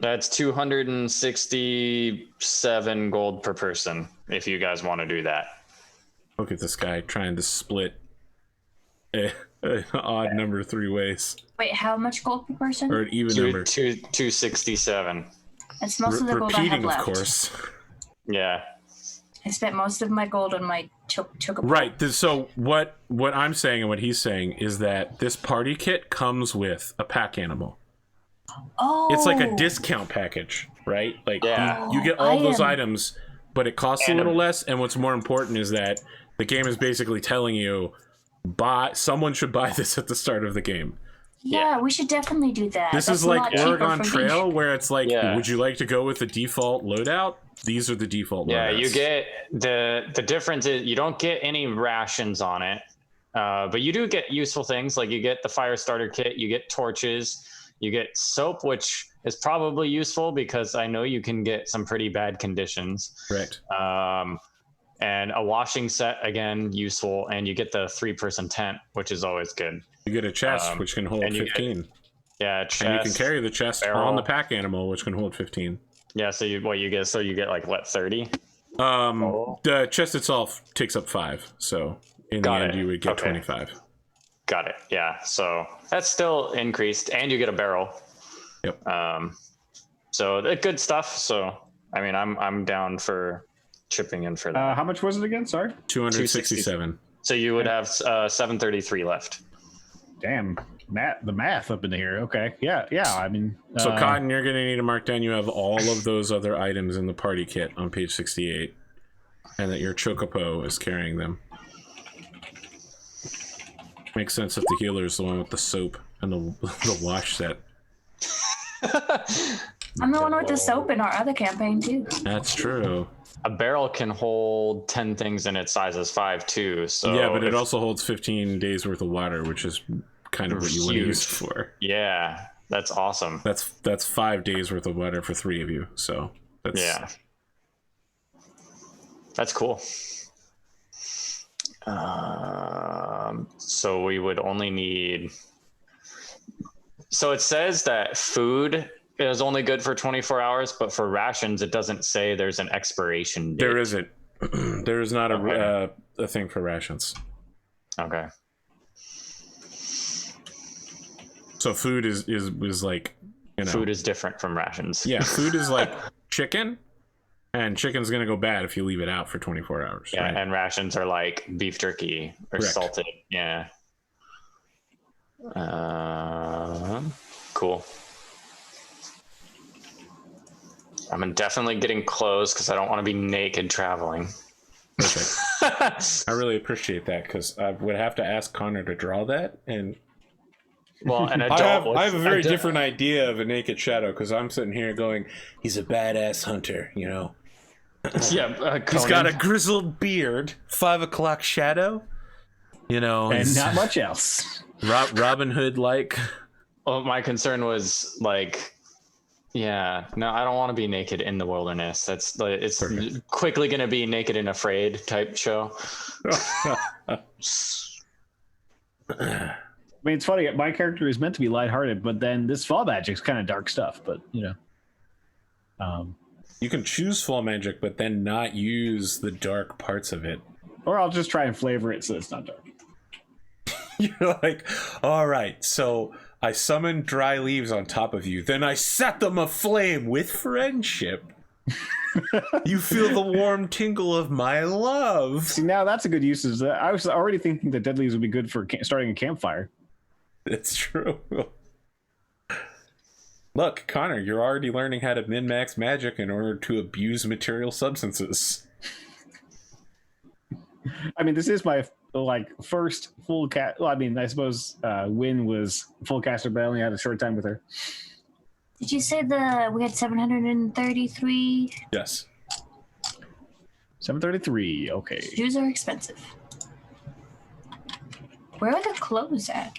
That's 267 gold per person. If you guys want to do that. Look at this guy trying to split an odd number 3 ways, Wait, how much gold per person? or an even number. 267. That's most of the gold I have Repeating, of left. course. Yeah. I spent most of my gold on my chocobo. Right. So what I'm saying and what he's saying is that this party kit comes with a pack animal. Oh, It's like a discount package, right? Like Yeah. you get all those Item. items, but it costs And a little less. And what's more important is that the game is basically telling you, someone should buy this at the start of the game. Yeah, we should definitely do that. This That's is a like lot cheaper Oregon for me. Trail, where it's like, Yeah. would you like to go with the default loadout? These are the default Yeah, loadouts. you get the difference is you don't get any rations on it, but you do get useful things like you get the fire starter kit, you get torches, you get soap, which is probably useful because I know you can get some pretty bad conditions. Correct. And a washing set, again, useful, and you get the 3-person tent, which is always good. You get a chest, which can hold and you get 15. Yeah, chest, And you can carry the chest barrel. on the pack animal, which can hold 15. Yeah, so you get like what, 30? The chest itself takes up 5, so in Got the end it. you would get Okay. 25. Got it. Yeah, so that's still increased, and you get a barrel. Yep. So good stuff. So I mean, I'm down for chipping in for that. How much was it again? Sorry. 267. So you would have 733 left. Damn. The math up in here. Okay. Yeah. I mean. So Cotton, you're gonna need to mark down you have all of those other items in the party kit on page 68, and that your chocobo is carrying them. Makes sense if the healer is the one with the soap and the wash set. I'm the one with the soap in our other campaign too. That's true. A barrel can hold 10 things, and its size is 5 too. So Yeah, but it if- also holds 15 days worth of water, which is kind of what you want to use it for. Yeah, that's awesome. That's 5 days worth of water for 3 of you. So that's Yeah, that's cool. So we would only need So it says that food is only good for 24 hours, but for rations, it doesn't say there's an expiration date. There isn't. There is not a thing for rations. Okay. So food is like, you know. Food is different from rations. Yeah, food is like chicken, and chicken's gonna go bad if you leave it out for 24 hours. Yeah, right? and rations are like beef jerky or Correct. salted. Yeah. Cool. I'm definitely getting clothes because I don't want to be naked traveling. Perfect. I really appreciate that because I would have to ask Connor to draw that, and Well, an I adult. have a very different idea of a naked shadow because I'm sitting here going, he's a badass hunter, you know. Yeah, He's got a grizzled beard, 5 o'clock shadow, you know, And not much else. Robin Hood like. Well, my concern was like, yeah, no, I don't want to be naked in the wilderness. That's like, it's Perfect. quickly going to be Naked and Afraid type show. I mean, it's funny. My character is meant to be lighthearted, but then this fall magic's kind of dark stuff. But you know, You can choose fall magic, but then not use the dark parts of it. or I'll just try and flavor it so it's not dark. You're like, all right, so I summon dry leaves on top of you, then I set them aflame with friendship. You feel the warm tingle of my love. See, now that's a good use. I was already thinking that dead leaves would be good for starting a campfire. It's true. Look, Connor, you're already learning how to min-max magic in order to abuse material substances. I mean, this is my first full cast. Well, I mean, I suppose Win was full caster, but I only had a short time with her. Did you say we had 733? Yes. 733. Okay. Shoes are expensive. Where are the clothes at?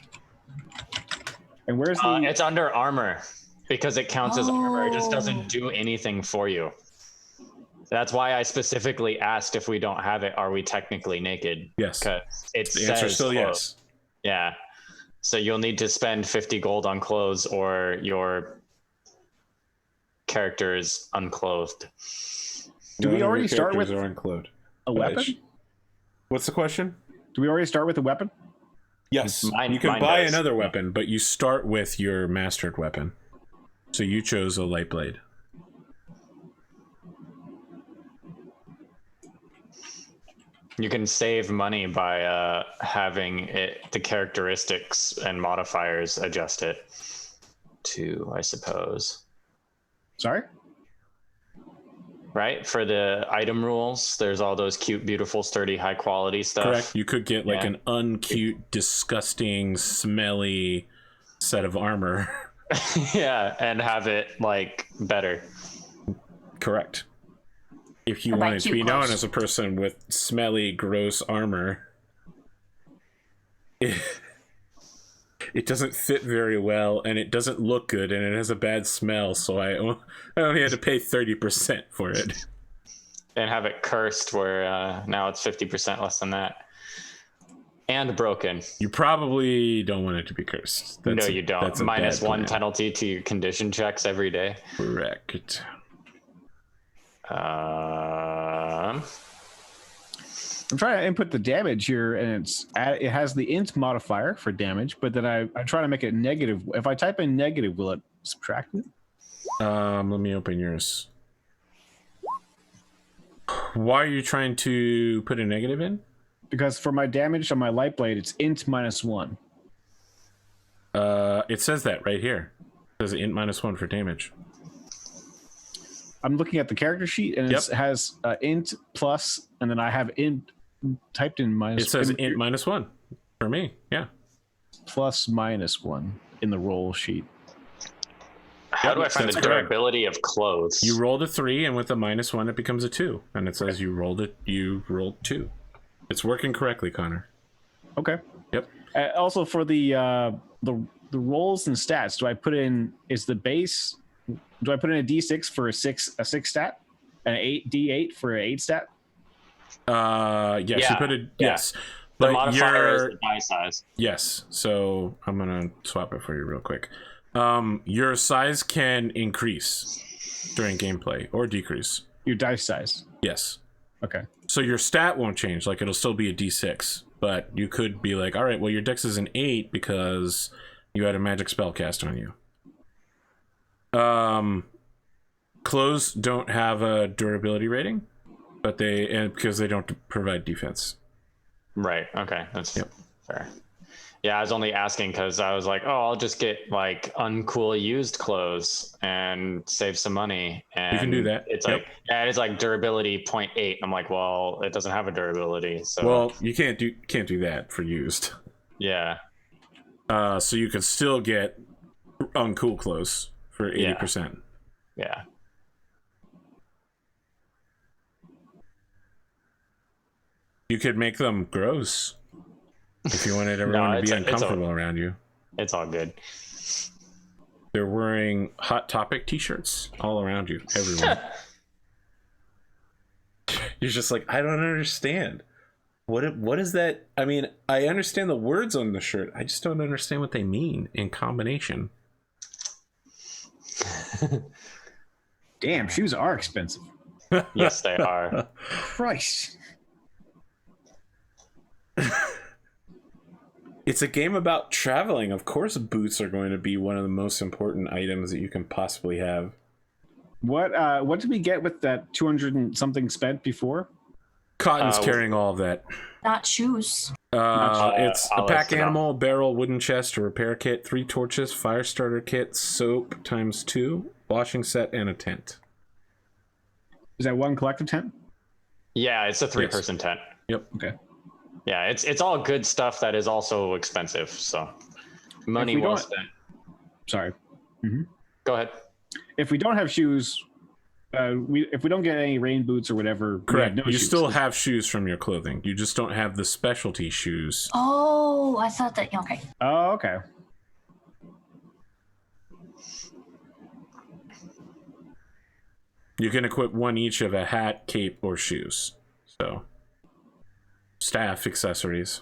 And where's the? It's under armor because it counts as armor. It just doesn't do anything for you. That's why I specifically asked if we don't have it, are we technically naked? Yes. Because it The says answer's still clothes. yes. Yeah. So you'll need to spend 50 gold on clothes or your character is unclothed. Do we None of already your start characters with are unclothed. a weapon? What's the question? Do we already start with a weapon? Yes. Mine- you can mine buy does. another weapon, but you start with your mastered weapon. So you chose a light blade. You can save money by having the characteristics and modifiers adjust it to, I suppose. Sorry. Right? For the item rules, there's all those cute, beautiful, sturdy, high quality stuff. Correct. You could get like Yeah. an uncute, disgusting, smelly set of armor. Yeah, and have it like better. Correct. If you Or buy wanted to cute be known clothes. as a person with smelly, gross armor, it doesn't fit very well, and it doesn't look good, and it has a bad smell, so I only had to pay 30% for it. And have it cursed where now it's 50% less than that. And broken. You probably don't want it to be cursed. No, you don't. That's a Minus bad one plan. penalty to your condition checks every day. Correct. I'm trying to input the damage here, and it has the int modifier for damage, but then I try to make it negative. If I type in negative, will it subtract it? Let me open yours. Why are you trying to put a negative in? Because for my damage on my light blade, it's int -1. It says that right here. It says int -1 for damage. I'm looking at the character sheet, and it has int plus, and then I have int typed in minus. It says int -1 for me. Yeah. plus -1 in the roll sheet. How do I find That's the correct. durability of clothes? You rolled a 3, and with a -1, it becomes a 2, and it says you rolled 2. It's working correctly, Connor. Okay. Yep. Also, for the rolls and stats, do I put in the base? Do I put in a D6 for a six stat, and an 8 D8 for an 8 stat? Yes, Yeah. you put it. Yeah. Yes, the but modifier is you're the die size. yes. So I'm gonna swap it for you real quick. Your size can increase during gameplay or decrease. Your dice size. Yes. Okay. So your stat won't change. Like, it'll still be a D6, but you could be like, all right, well, your dex is an 8 because you had a magic spell cast on you. Clothes don't have a durability rating, but because they don't provide defense. Right. Okay. That's fair. Yeah, I was only asking because I was like, oh, I'll just get like uncool used clothes and save some money. And you can do that. It's like, yeah, it's like durability 0.8. I'm like, well, it doesn't have a durability. So well, you can't do that for used. Yeah. So you could still get uncool clothes for 80%. Yeah. You could make them gross if you wanted everyone to be uncomfortable around you. It's all good. They're wearing Hot Topic t-shirts all around you, everyone. You're just like, I don't understand. What is that? I mean, I understand the words on the shirt. I just don't understand what they mean in combination. Damn, shoes are expensive. Yes, they are. Christ. It's a game about traveling. Of course, boots are going to be one of the most important items that you can possibly have. What did we get with that 200 and something spent before? Cotton's carrying all of that. Not shoes. It's a pack list it animal, barrel, wooden chest, a repair kit, 3 torches, fire starter kit, soap ×2, washing set, and a tent. Is that one collective tent? Yeah, it's a 3-person tent. Yep. Okay. Yeah, it's all good stuff that is also expensive. So money well spent. Sorry. Go ahead. If we don't have shoes, if we don't get any rain boots or whatever, Correct. No you shoes. still have shoes from your clothing. You just don't have the specialty shoes. Oh, I thought that. Okay. Oh, okay. You can equip one each of a hat, cape, or shoes. So, staff, accessories.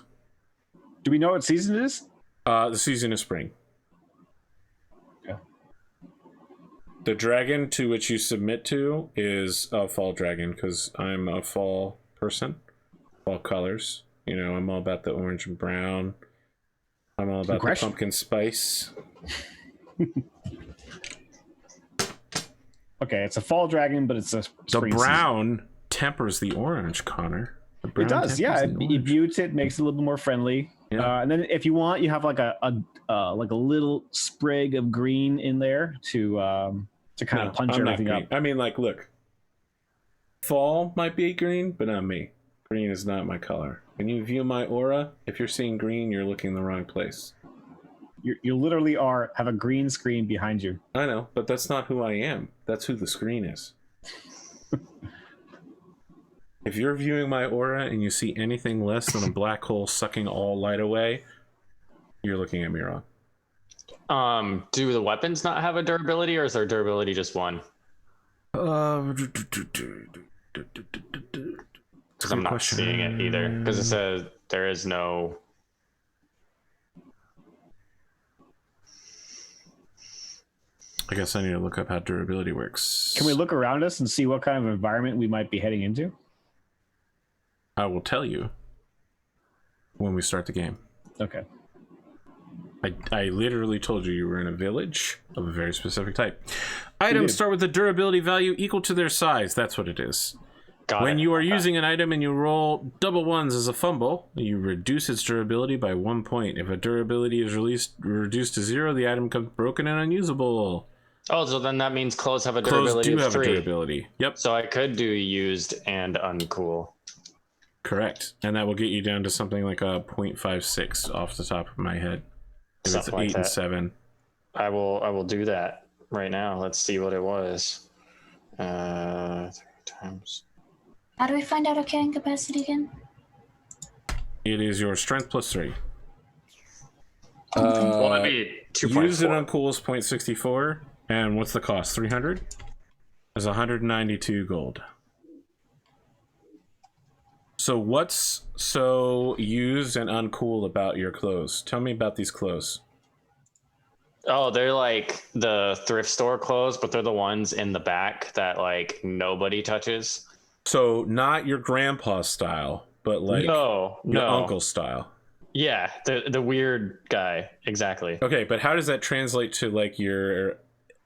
Do we know what season it is? The season is spring. Okay. The dragon to which you submit to is a fall dragon, because I'm a fall person. Fall colors. You know, I'm all about the orange and brown. I'm all about the pumpkin spice. Okay, it's a fall dragon, but it's a spring The brown season. tempers the orange, Connor. It does, yeah. It mutes it, makes it a little bit more friendly. Yeah. And then if you want, you have like a little sprig of green in there to kind of punch everything up. I mean, like, look, fall might be green, but not me. Green is not my color. When you view my aura, if you're seeing green, you're looking in the wrong place. You literally have a green screen behind you. I know, but that's not who I am. That's who the screen is. If you're viewing my aura and you see anything less than a black hole sucking all light away, you're looking at me wrong. Do the weapons not have a durability, or is their durability just 1? Because I'm not seeing it either. Because it says there is no. I guess I need to look up how durability works. Can we look around us and see what kind of environment we might be heading into? I will tell you when we start the game. Okay. I literally told you were in a village of a very specific type. Items start with a durability value equal to their size. That's what it is. When you are using an item and you roll double ones as a fumble, you reduce its durability by 1 point. If a durability is reduced to 0, the item becomes broken and unusable. Oh, so then that means clothes have a durability Clothes do of 3. have a durability. Yep. So I could do used and uncool. Correct. And that will get you down to something like a 0.56 off the top of my head. If it's 8 and 7. I will do that right now. Let's see what it was. 3 times. How do we find out our carrying capacity again? It is your strength plus 3. Well, that'd be 2.4. Used and uncool is 0.64. And what's the cost? 300? That's 192 gold. So what's so used and uncool about your clothes? Tell me about these clothes. Oh, they're like the thrift store clothes, but they're the ones in the back that like nobody touches. So not your grandpa style, but like No, your no. uncle style. Yeah, the weird guy. Exactly. Okay, but how does that translate to like your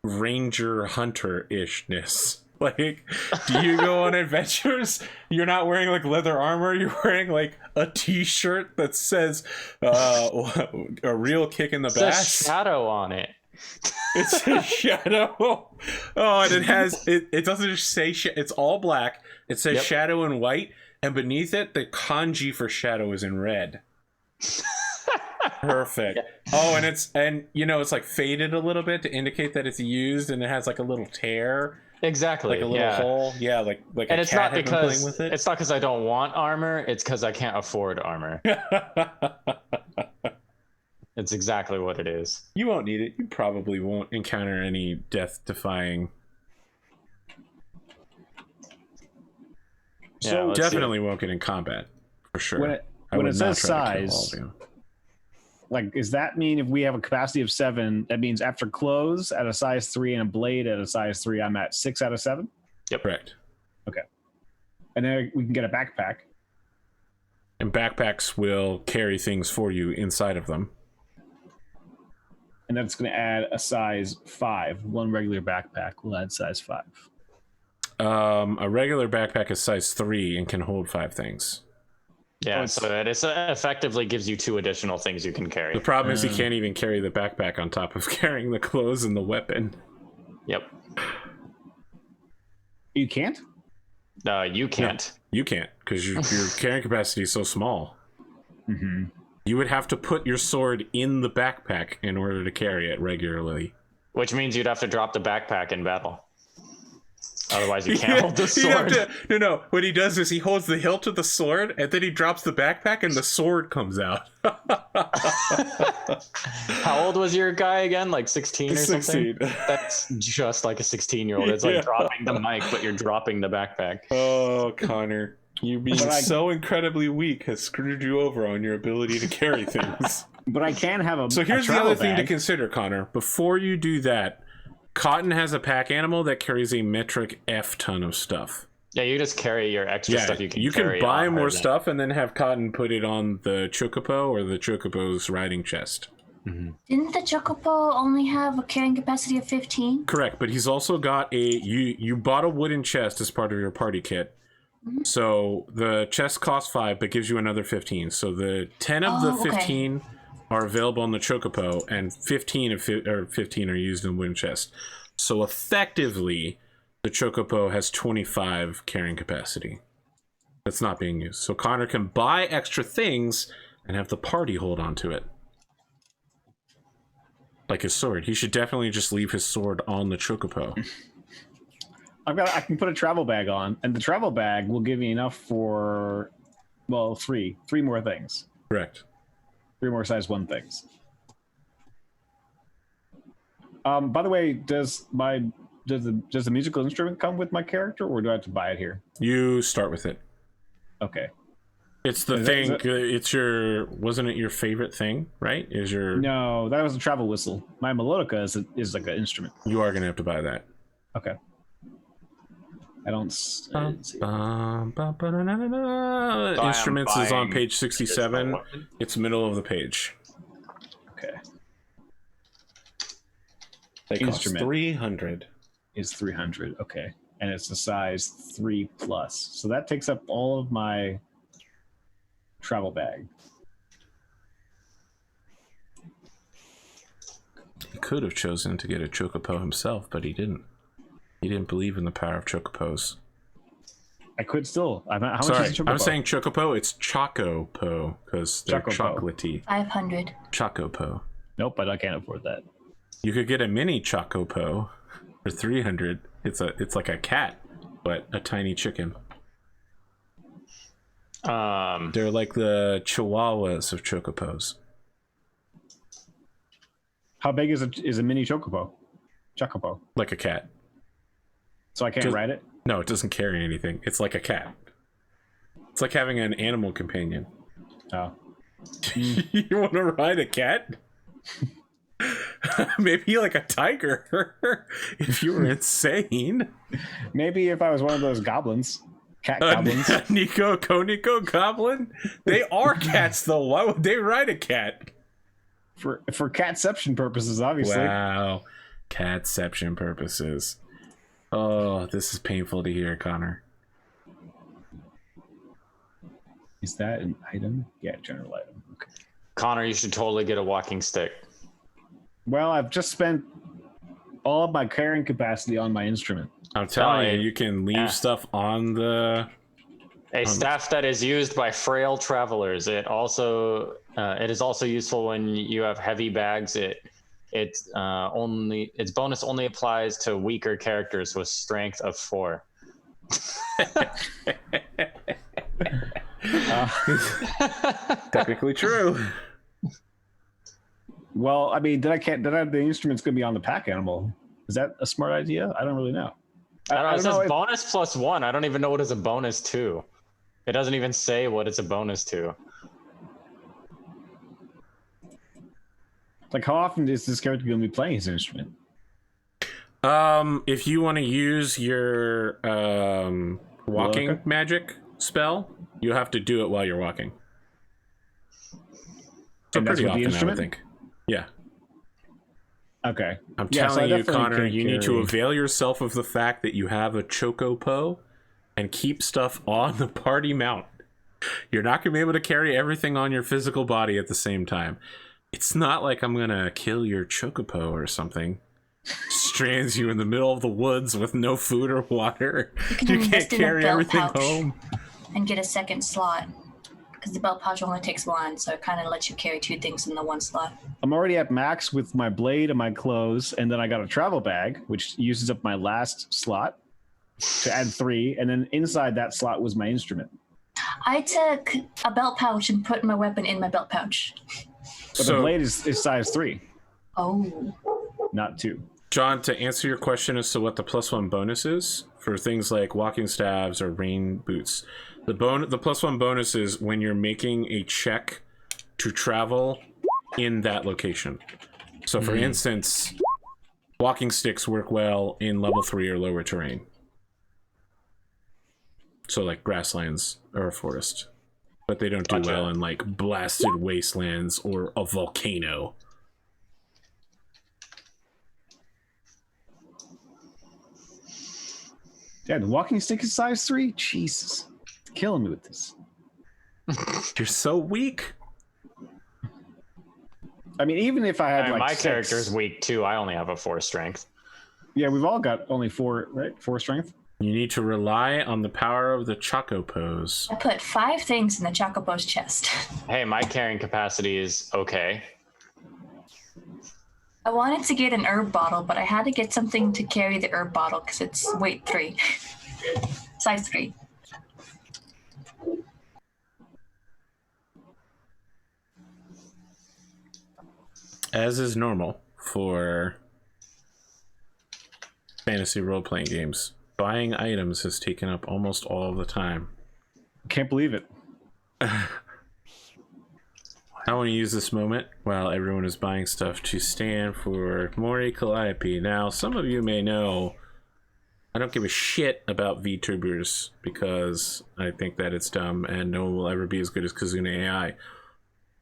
ranger hunter ishness? Like, do you go on adventures? You're not wearing like leather armor. You're wearing like a T-shirt that says "a real kick in the It's a bass." shadow on it. It's a shadow. Oh, and it has it doesn't just say it's all black. It says Yep. shadow in white, and beneath it, the kanji for shadow is in red. Perfect. Yeah. Oh, and it's like faded a little bit to indicate that it's used, and it has like a little tear, Exactly. like a little hole. Yeah, like And a it's cat not had been playing because with it. it's not because I don't want armor. It's because I can't afford armor. It's exactly what it is. You won't need it. You probably won't encounter any death-defying. Yeah, So let's see. Definitely won't get in combat for sure. When it says try to kill all size, of you. like, does that mean if we have a capacity of 7, that means after clothes at a size 3 and a blade at a size 3, I'm at 6 out of 7? Correct. And then we can get a backpack. And backpacks will carry things for you inside of them. And that's going to add a size 5. One regular backpack will add size 5. A regular backpack is size 3 and can hold 5 things. Yeah, Oh, so it effectively gives you 2 additional things you can carry. The problem is he can't even carry the backpack on top of carrying the clothes and the weapon. Yep. You can't? You can't. You can't, because your carrying capacity is so small. Mm-hmm. You would have to put your sword in the backpack in order to carry it regularly. Which means you'd have to drop the backpack in battle. Otherwise, you can't hold the sword. No. What he does is he holds the hilt of the sword, and then he drops the backpack, and the sword comes out. How old was your guy again? Like 16 or 16. something? That's just like a 16-year-old. It's like Yeah. dropping the mic, but you're dropping the backpack. Oh, Connor. You being But so incredibly weak has screwed you over on your ability to carry things. But I can have a So here's a the travel other thing to bag. consider, Connor. Before you do that, Cotton has a pack animal that carries a metric F ton of stuff. Yeah, you just carry your extra stuff you can carry buy on more her stuff and then have Cotton put it on the Chocobo or the Chocobo's riding chest. Didn't the Chocobo only have a carrying capacity of 15? Correct, but he's also got you bought a wooden chest as part of your party kit. So the chest costs 5 but gives you another 15. So the 10 of the 15 are available on the Chocobo, and 15 are used in the wooden chest. So effectively, the Chocobo has 25 carrying capacity. That's not being used. So Connor can buy extra things and have the party hold on to it. Like his sword. He should definitely just leave his sword on the Chocobo. I can put a travel bag on, and the travel bag will give me enough for, well, three more things. Correct. 3 more size 1 things. By the way, does the musical instrument come with my character, or do I have to buy it here? You start with it. Okay. It's the thing. It's your. Wasn't it your favorite thing? Right? Is your. No, that was a travel whistle. My melodica is like an instrument. You are gonna have to buy that. Okay. I don't. Instruments is on buying page 67. additional weapon. It's middle of the page. Okay. They cost Instrument. 300. Is 300. Okay, and it's a size 3 plus. So that takes up all of my travel bag. He could have chosen to get a Chocobo himself, but he didn't. He didn't believe in the power of Chocobos. I could still. How much Sorry, is a Chocobo? I'm saying Chocobo. It's Chocopo because they're Chocobo. chocolatey. 500. Chocopo. Nope, but I can't afford that. You could get a mini Chocopo for 300. It's like a cat, but a tiny chicken. They're like the Chihuahuas of Chocobos. How big is a mini Chocobo? Chocobo. Like a cat. So I can't Just- ride it? No, it doesn't carry anything. It's like a cat. It's like having an animal companion. Oh. You want to ride a cat? Maybe like a tiger if you were insane. Maybe if I was one of those goblins, cat goblins. Koniko goblin? They are cats though. Why would they ride a cat? For catception purposes, obviously. Wow. Catception purposes. Oh, this is painful to hear, Connor. Is that an item? Yeah, general item. Okay. Connor, you should totally get a walking stick. Well, I've just spent all of my carrying capacity on my instrument. I'm telling you, you can leave stuff on the... A staff that is used by frail travelers. It is also useful when you have heavy bags. Its bonus only applies to weaker characters with strength of 4. Technically true. Well, I mean, the instrument's going to be on the pack animal. Is that a smart idea? I don't really know. I don't know. It says bonus +1. I don't even know what is a bonus to. It doesn't even say what it's a bonus to. Like, how often is this character going to be playing his instrument? If you want to use your walking magic spell, you have to do it while you're walking. So pretty often, I would think. Yeah. Okay. I'm telling you, Connor, you need to avail yourself of the fact that you have a Chocopo and keep stuff on the party mount. You're not going to be able to carry everything on your physical body at the same time. It's not like I'm going to kill your Chocopo or something. Strands you in the middle of the woods with no food or water. You can't carry everything home. And get a second slot. Because the belt pouch only takes 1, so it kind of lets you carry 2 things in the 1 slot. I'm already at max with my blade and my clothes, and then I got a travel bag, which uses up my last slot to add 3, and then inside that slot was my instrument. I took a belt pouch and put my weapon in my belt pouch. But the blade is size 3. Oh. Not 2. John, to answer your question as to what the +1 bonus is for things like walking staves or rain boots, the +1 bonus is when you're making a check to travel in that location. So for instance, walking sticks work well in level 3 or lower terrain. So like grasslands or a forest. But they don't do well in like blasted wastelands or a volcano. Yeah, the walking stick is size 3? Jesus. It's killing me with this. You're so weak. I mean, even if I had my character's weak too. I only have a 4 strength. Yeah, we've all got only 4, right? 4 strength. You need to rely on the power of the Chocopos. I put 5 things in the Chocopo's chest. Hey, my carrying capacity is okay. I wanted to get an herb bottle, but I had to get something to carry the herb bottle because it's weight 3. Size 3. As is normal for fantasy role-playing games, buying items has taken up almost all of the time. Can't believe it. I want to use this moment while everyone is buying stuff to stand for Mori Calliope. Now, some of you may know I don't give a shit about VTubers because I think that it's dumb and no one will ever be as good as Kazuna AI.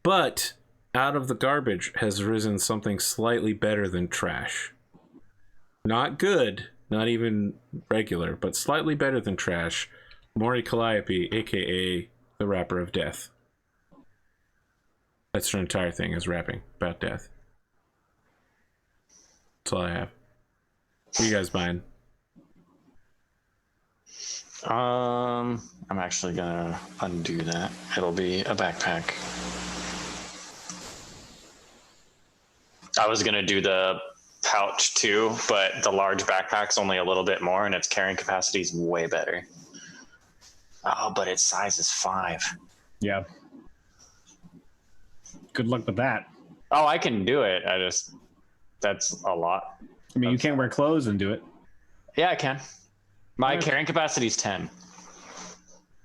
But out of the garbage has risen something slightly better than trash. Not good, not even regular, but slightly better than trash. Mori Calliope, aka the Rapper of Death. That's her entire thing, is rapping about death. That's all I have. What are you guys buying? I'm actually gonna undo that. It'll be a backpack. I was gonna do the pouch too, but the large backpack's only a little bit more and its carrying capacity is way better. Oh, but its size is 5. Yeah. Good luck with that. Oh, I can do it. That's a lot. I mean, you can't wear clothes and do it. Yeah, I can. My carrying capacity is 10.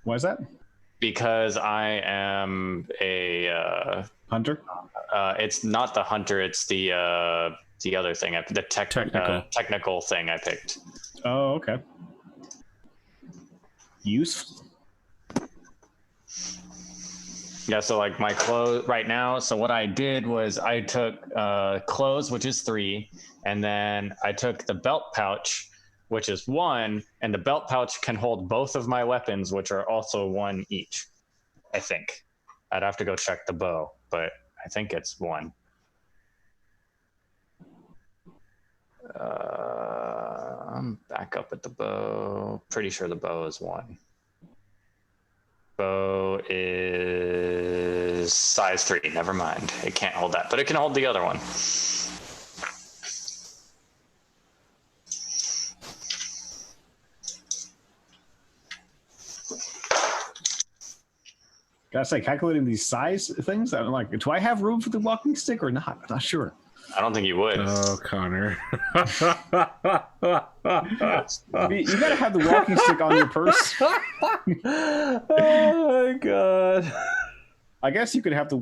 Why is that? Because I am a hunter. It's not the hunter. It's the the other thing, the technical thing I picked. Oh, okay. Useful. Yeah, so like my clothes right now. So what I did was I took clothes, which is 3, and then I took the belt pouch, which is 1, and the belt pouch can hold both of my weapons, which are also 1 each. I think. I'd have to go check the bow, but I think it's 1. I'm back up at the bow. Pretty sure the bow is 1. Bow is size 3. Never mind. It can't hold that, but it can hold the other one. Gotta say, calculating these size things, I'm like, do I have room for the walking stick or not? I'm not sure. I don't think you would. Oh, Connor. You gotta have the walking stick on your purse. Oh my god. I guess you could have the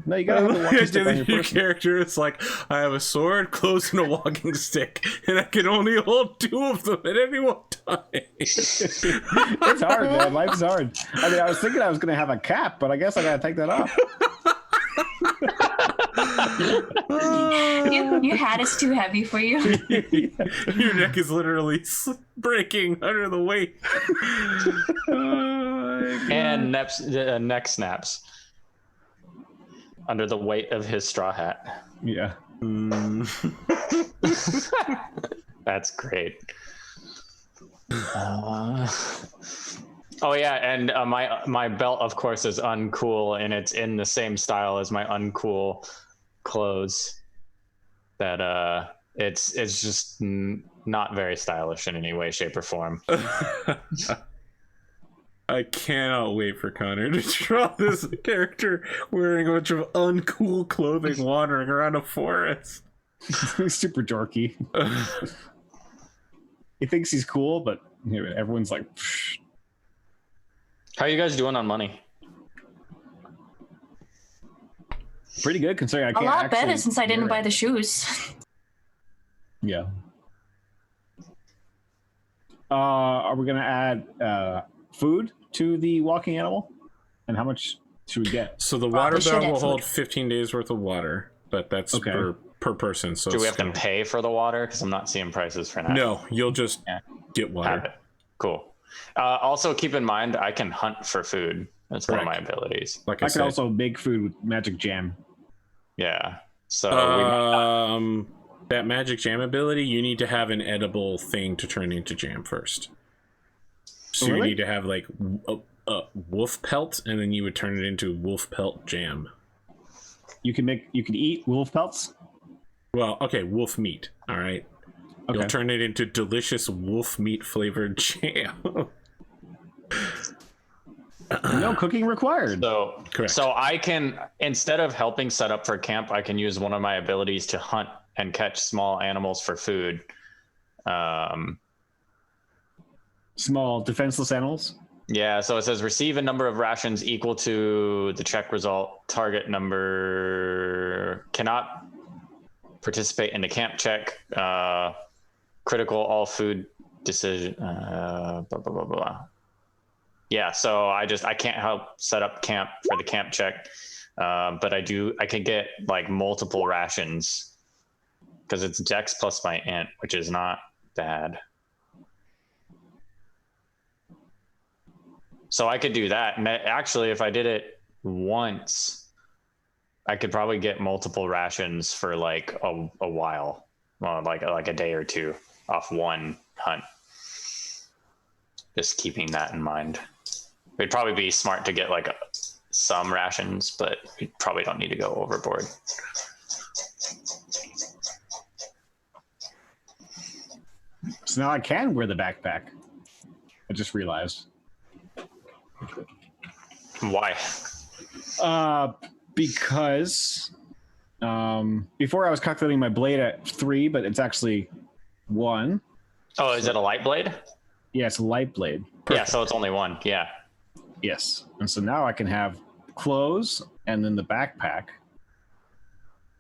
no, you gotta have the walking stick on your Your purse. character is like, I have a sword, clothes, and a walking stick, and I can only hold 2 of them at any one time. It's hard, man. Life's hard. I mean, I was thinking I was gonna have a cap, but I guess I gotta take that off. Your hat is too heavy for you. Your neck is literally breaking under the weight. And neck snaps under the weight of his straw hat. Yeah. That's great. Oh yeah, and my belt, of course, is uncool, and it's in the same style as my uncool clothes. That it's just not very stylish in any way, shape, or form. I cannot wait for Connor to draw this character wearing a bunch of uncool clothing wandering around a forest. Super dorky. He thinks he's cool, but everyone's like, psh. How are you guys doing on money? Pretty good considering I A can't lot better actually since I didn't wear buy it. the shoes. Yeah. Are we gonna add food to the walking animal? And how much should we get? So the water should bell will have hold food. 15 days worth of water, but that's Okay. per person. So Do we it's have to pay for the water? Because I'm not seeing prices for now. No, you'll just get Have water. it. Cool. Also, keep in mind, I can hunt for food. That's one of my Correct. abilities. Like I I can said. also make food with magic jam. Yeah. So we might That magic jam ability, you need to have an edible thing to turn into jam first. So Oh, really? you need to have like a wolf pelt, and then you would turn it into wolf pelt jam. You can eat wolf pelts. Well, okay, wolf meat. All right. Okay. You'll turn it into delicious wolf meat flavored jam. No cooking required. So, Correct. so I can, instead of helping set up for camp, I can use one of my abilities to hunt and catch small animals for food. Small defenseless animals. Yeah, so it says receive a number of rations equal to the check result. Target number cannot participate in the camp check. Critical all food decision. Blah, blah, blah, blah. Yeah, so I can't help set up camp for the camp check, but I can get like multiple rations because it's Dex plus my int, which is not bad. So I could do that, and actually, if I did it once, I could probably get multiple rations for like a while, like a day or two off one hunt. Just keeping that in mind. It'd probably be smart to get like some rations, but you probably don't need to go overboard. So now I can wear the backpack. I just realized. Why? Because before I was calculating my blade at 3, but it's actually 1. Oh, is it a light blade? Yeah, it's a light blade. Yeah, so it's only 1. Yeah. Yes. And so now I can have clothes and then the backpack,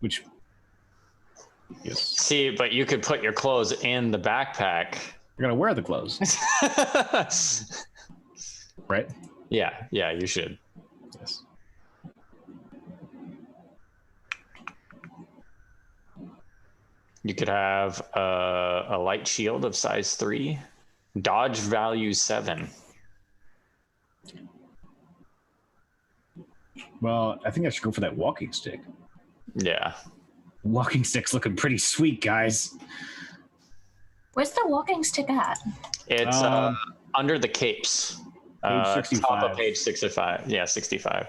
which Yes. See, but you could put your clothes in the backpack. You're gonna wear the clothes, right? Yeah, you should. Yes. You could have a light shield of size 3, dodge value 7. Well, I think I should go for that walking stick. Yeah. Walking stick's looking pretty sweet, guys. Where's the walking stick at? It's under the capes. Page 65. Top of page 65. Yeah, 65.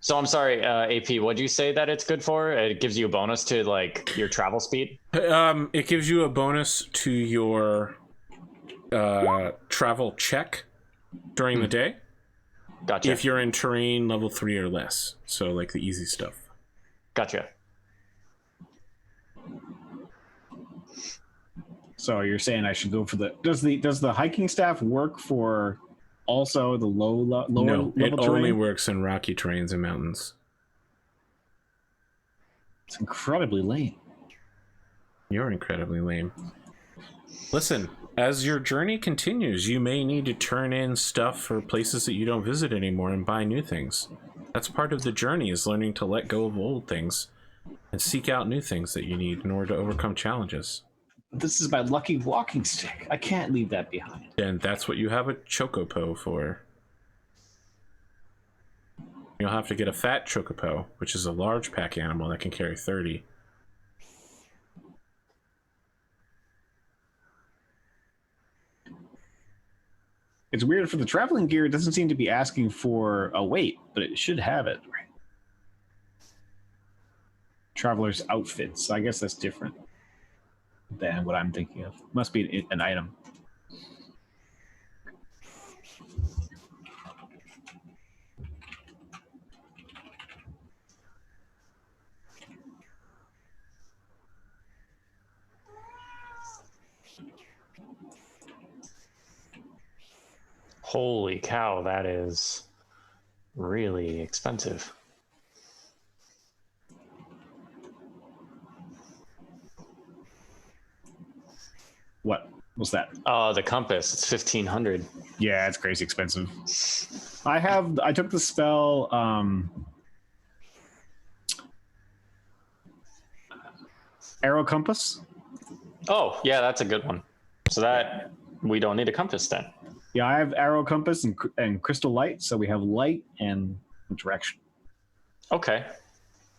So I'm sorry, AP, what'd you say that it's good for? It gives you a bonus to like your travel speed? It gives you a bonus to your travel check during the day. Gotcha. If you're in terrain level 3 or less. So like the easy stuff. Gotcha. So you're saying I should go for the does the hiking staff work for also the lower No, it level terrain? only works in rocky terrains and mountains. It's incredibly lame. You're incredibly lame. Listen, as your journey continues, you may need to turn in stuff for places that you don't visit anymore and buy new things. That's part of the journey, is learning to let go of old things and seek out new things that you need in order to overcome challenges. This is my lucky walking stick. I can't leave that behind. And that's what you have a chocopo for. You'll have to get a fat chocopo, which is a large pack animal that can carry 30. It's weird for the traveling gear. It doesn't seem to be asking for a weight, but it should have it. Right? Traveler's outfits. I guess that's different than what I'm thinking of. Must be an item. Holy cow, that is really expensive. What was that? The compass, it's 1,500. Yeah, it's crazy expensive. I took the spell Arrow Compass. Oh, yeah, that's a good one. So that we don't need a compass then. Yeah, I have Arrow Compass and Crystal Light, so we have light and direction. Okay.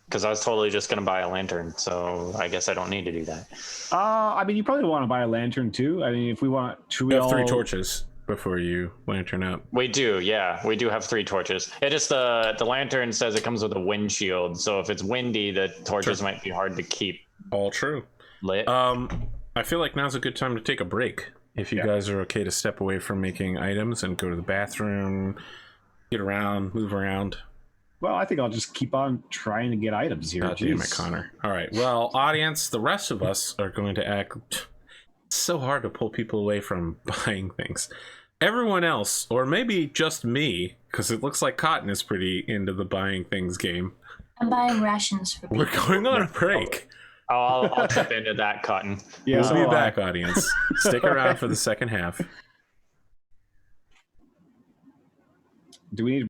Because I was totally just going to buy a lantern, so I guess I don't need to do that. I mean, you probably want to buy a lantern too. I mean, if we want, should we You have all 3 torches before you lantern up. We do, yeah. We do have 3 torches. It just the lantern says it comes with a windshield, so if it's windy, the torches might be hard to keep All true. lit. I feel like now's a good time to take a break. If you guys are okay to step away from making items and go to the bathroom, get around, move around. Well, I think I'll just keep on trying to get items here. God damn it, Connor. All right. Well, audience, the rest of us are going to act. It's so hard to pull people away from buying things. Everyone else, or maybe just me, because it looks like Cotton is pretty into the buying things game. I'm buying rations for people. We're going on a break. I'll tip into that, Cotton. Yeah, We'll so be back, audience. Stick around for the second half. Do we need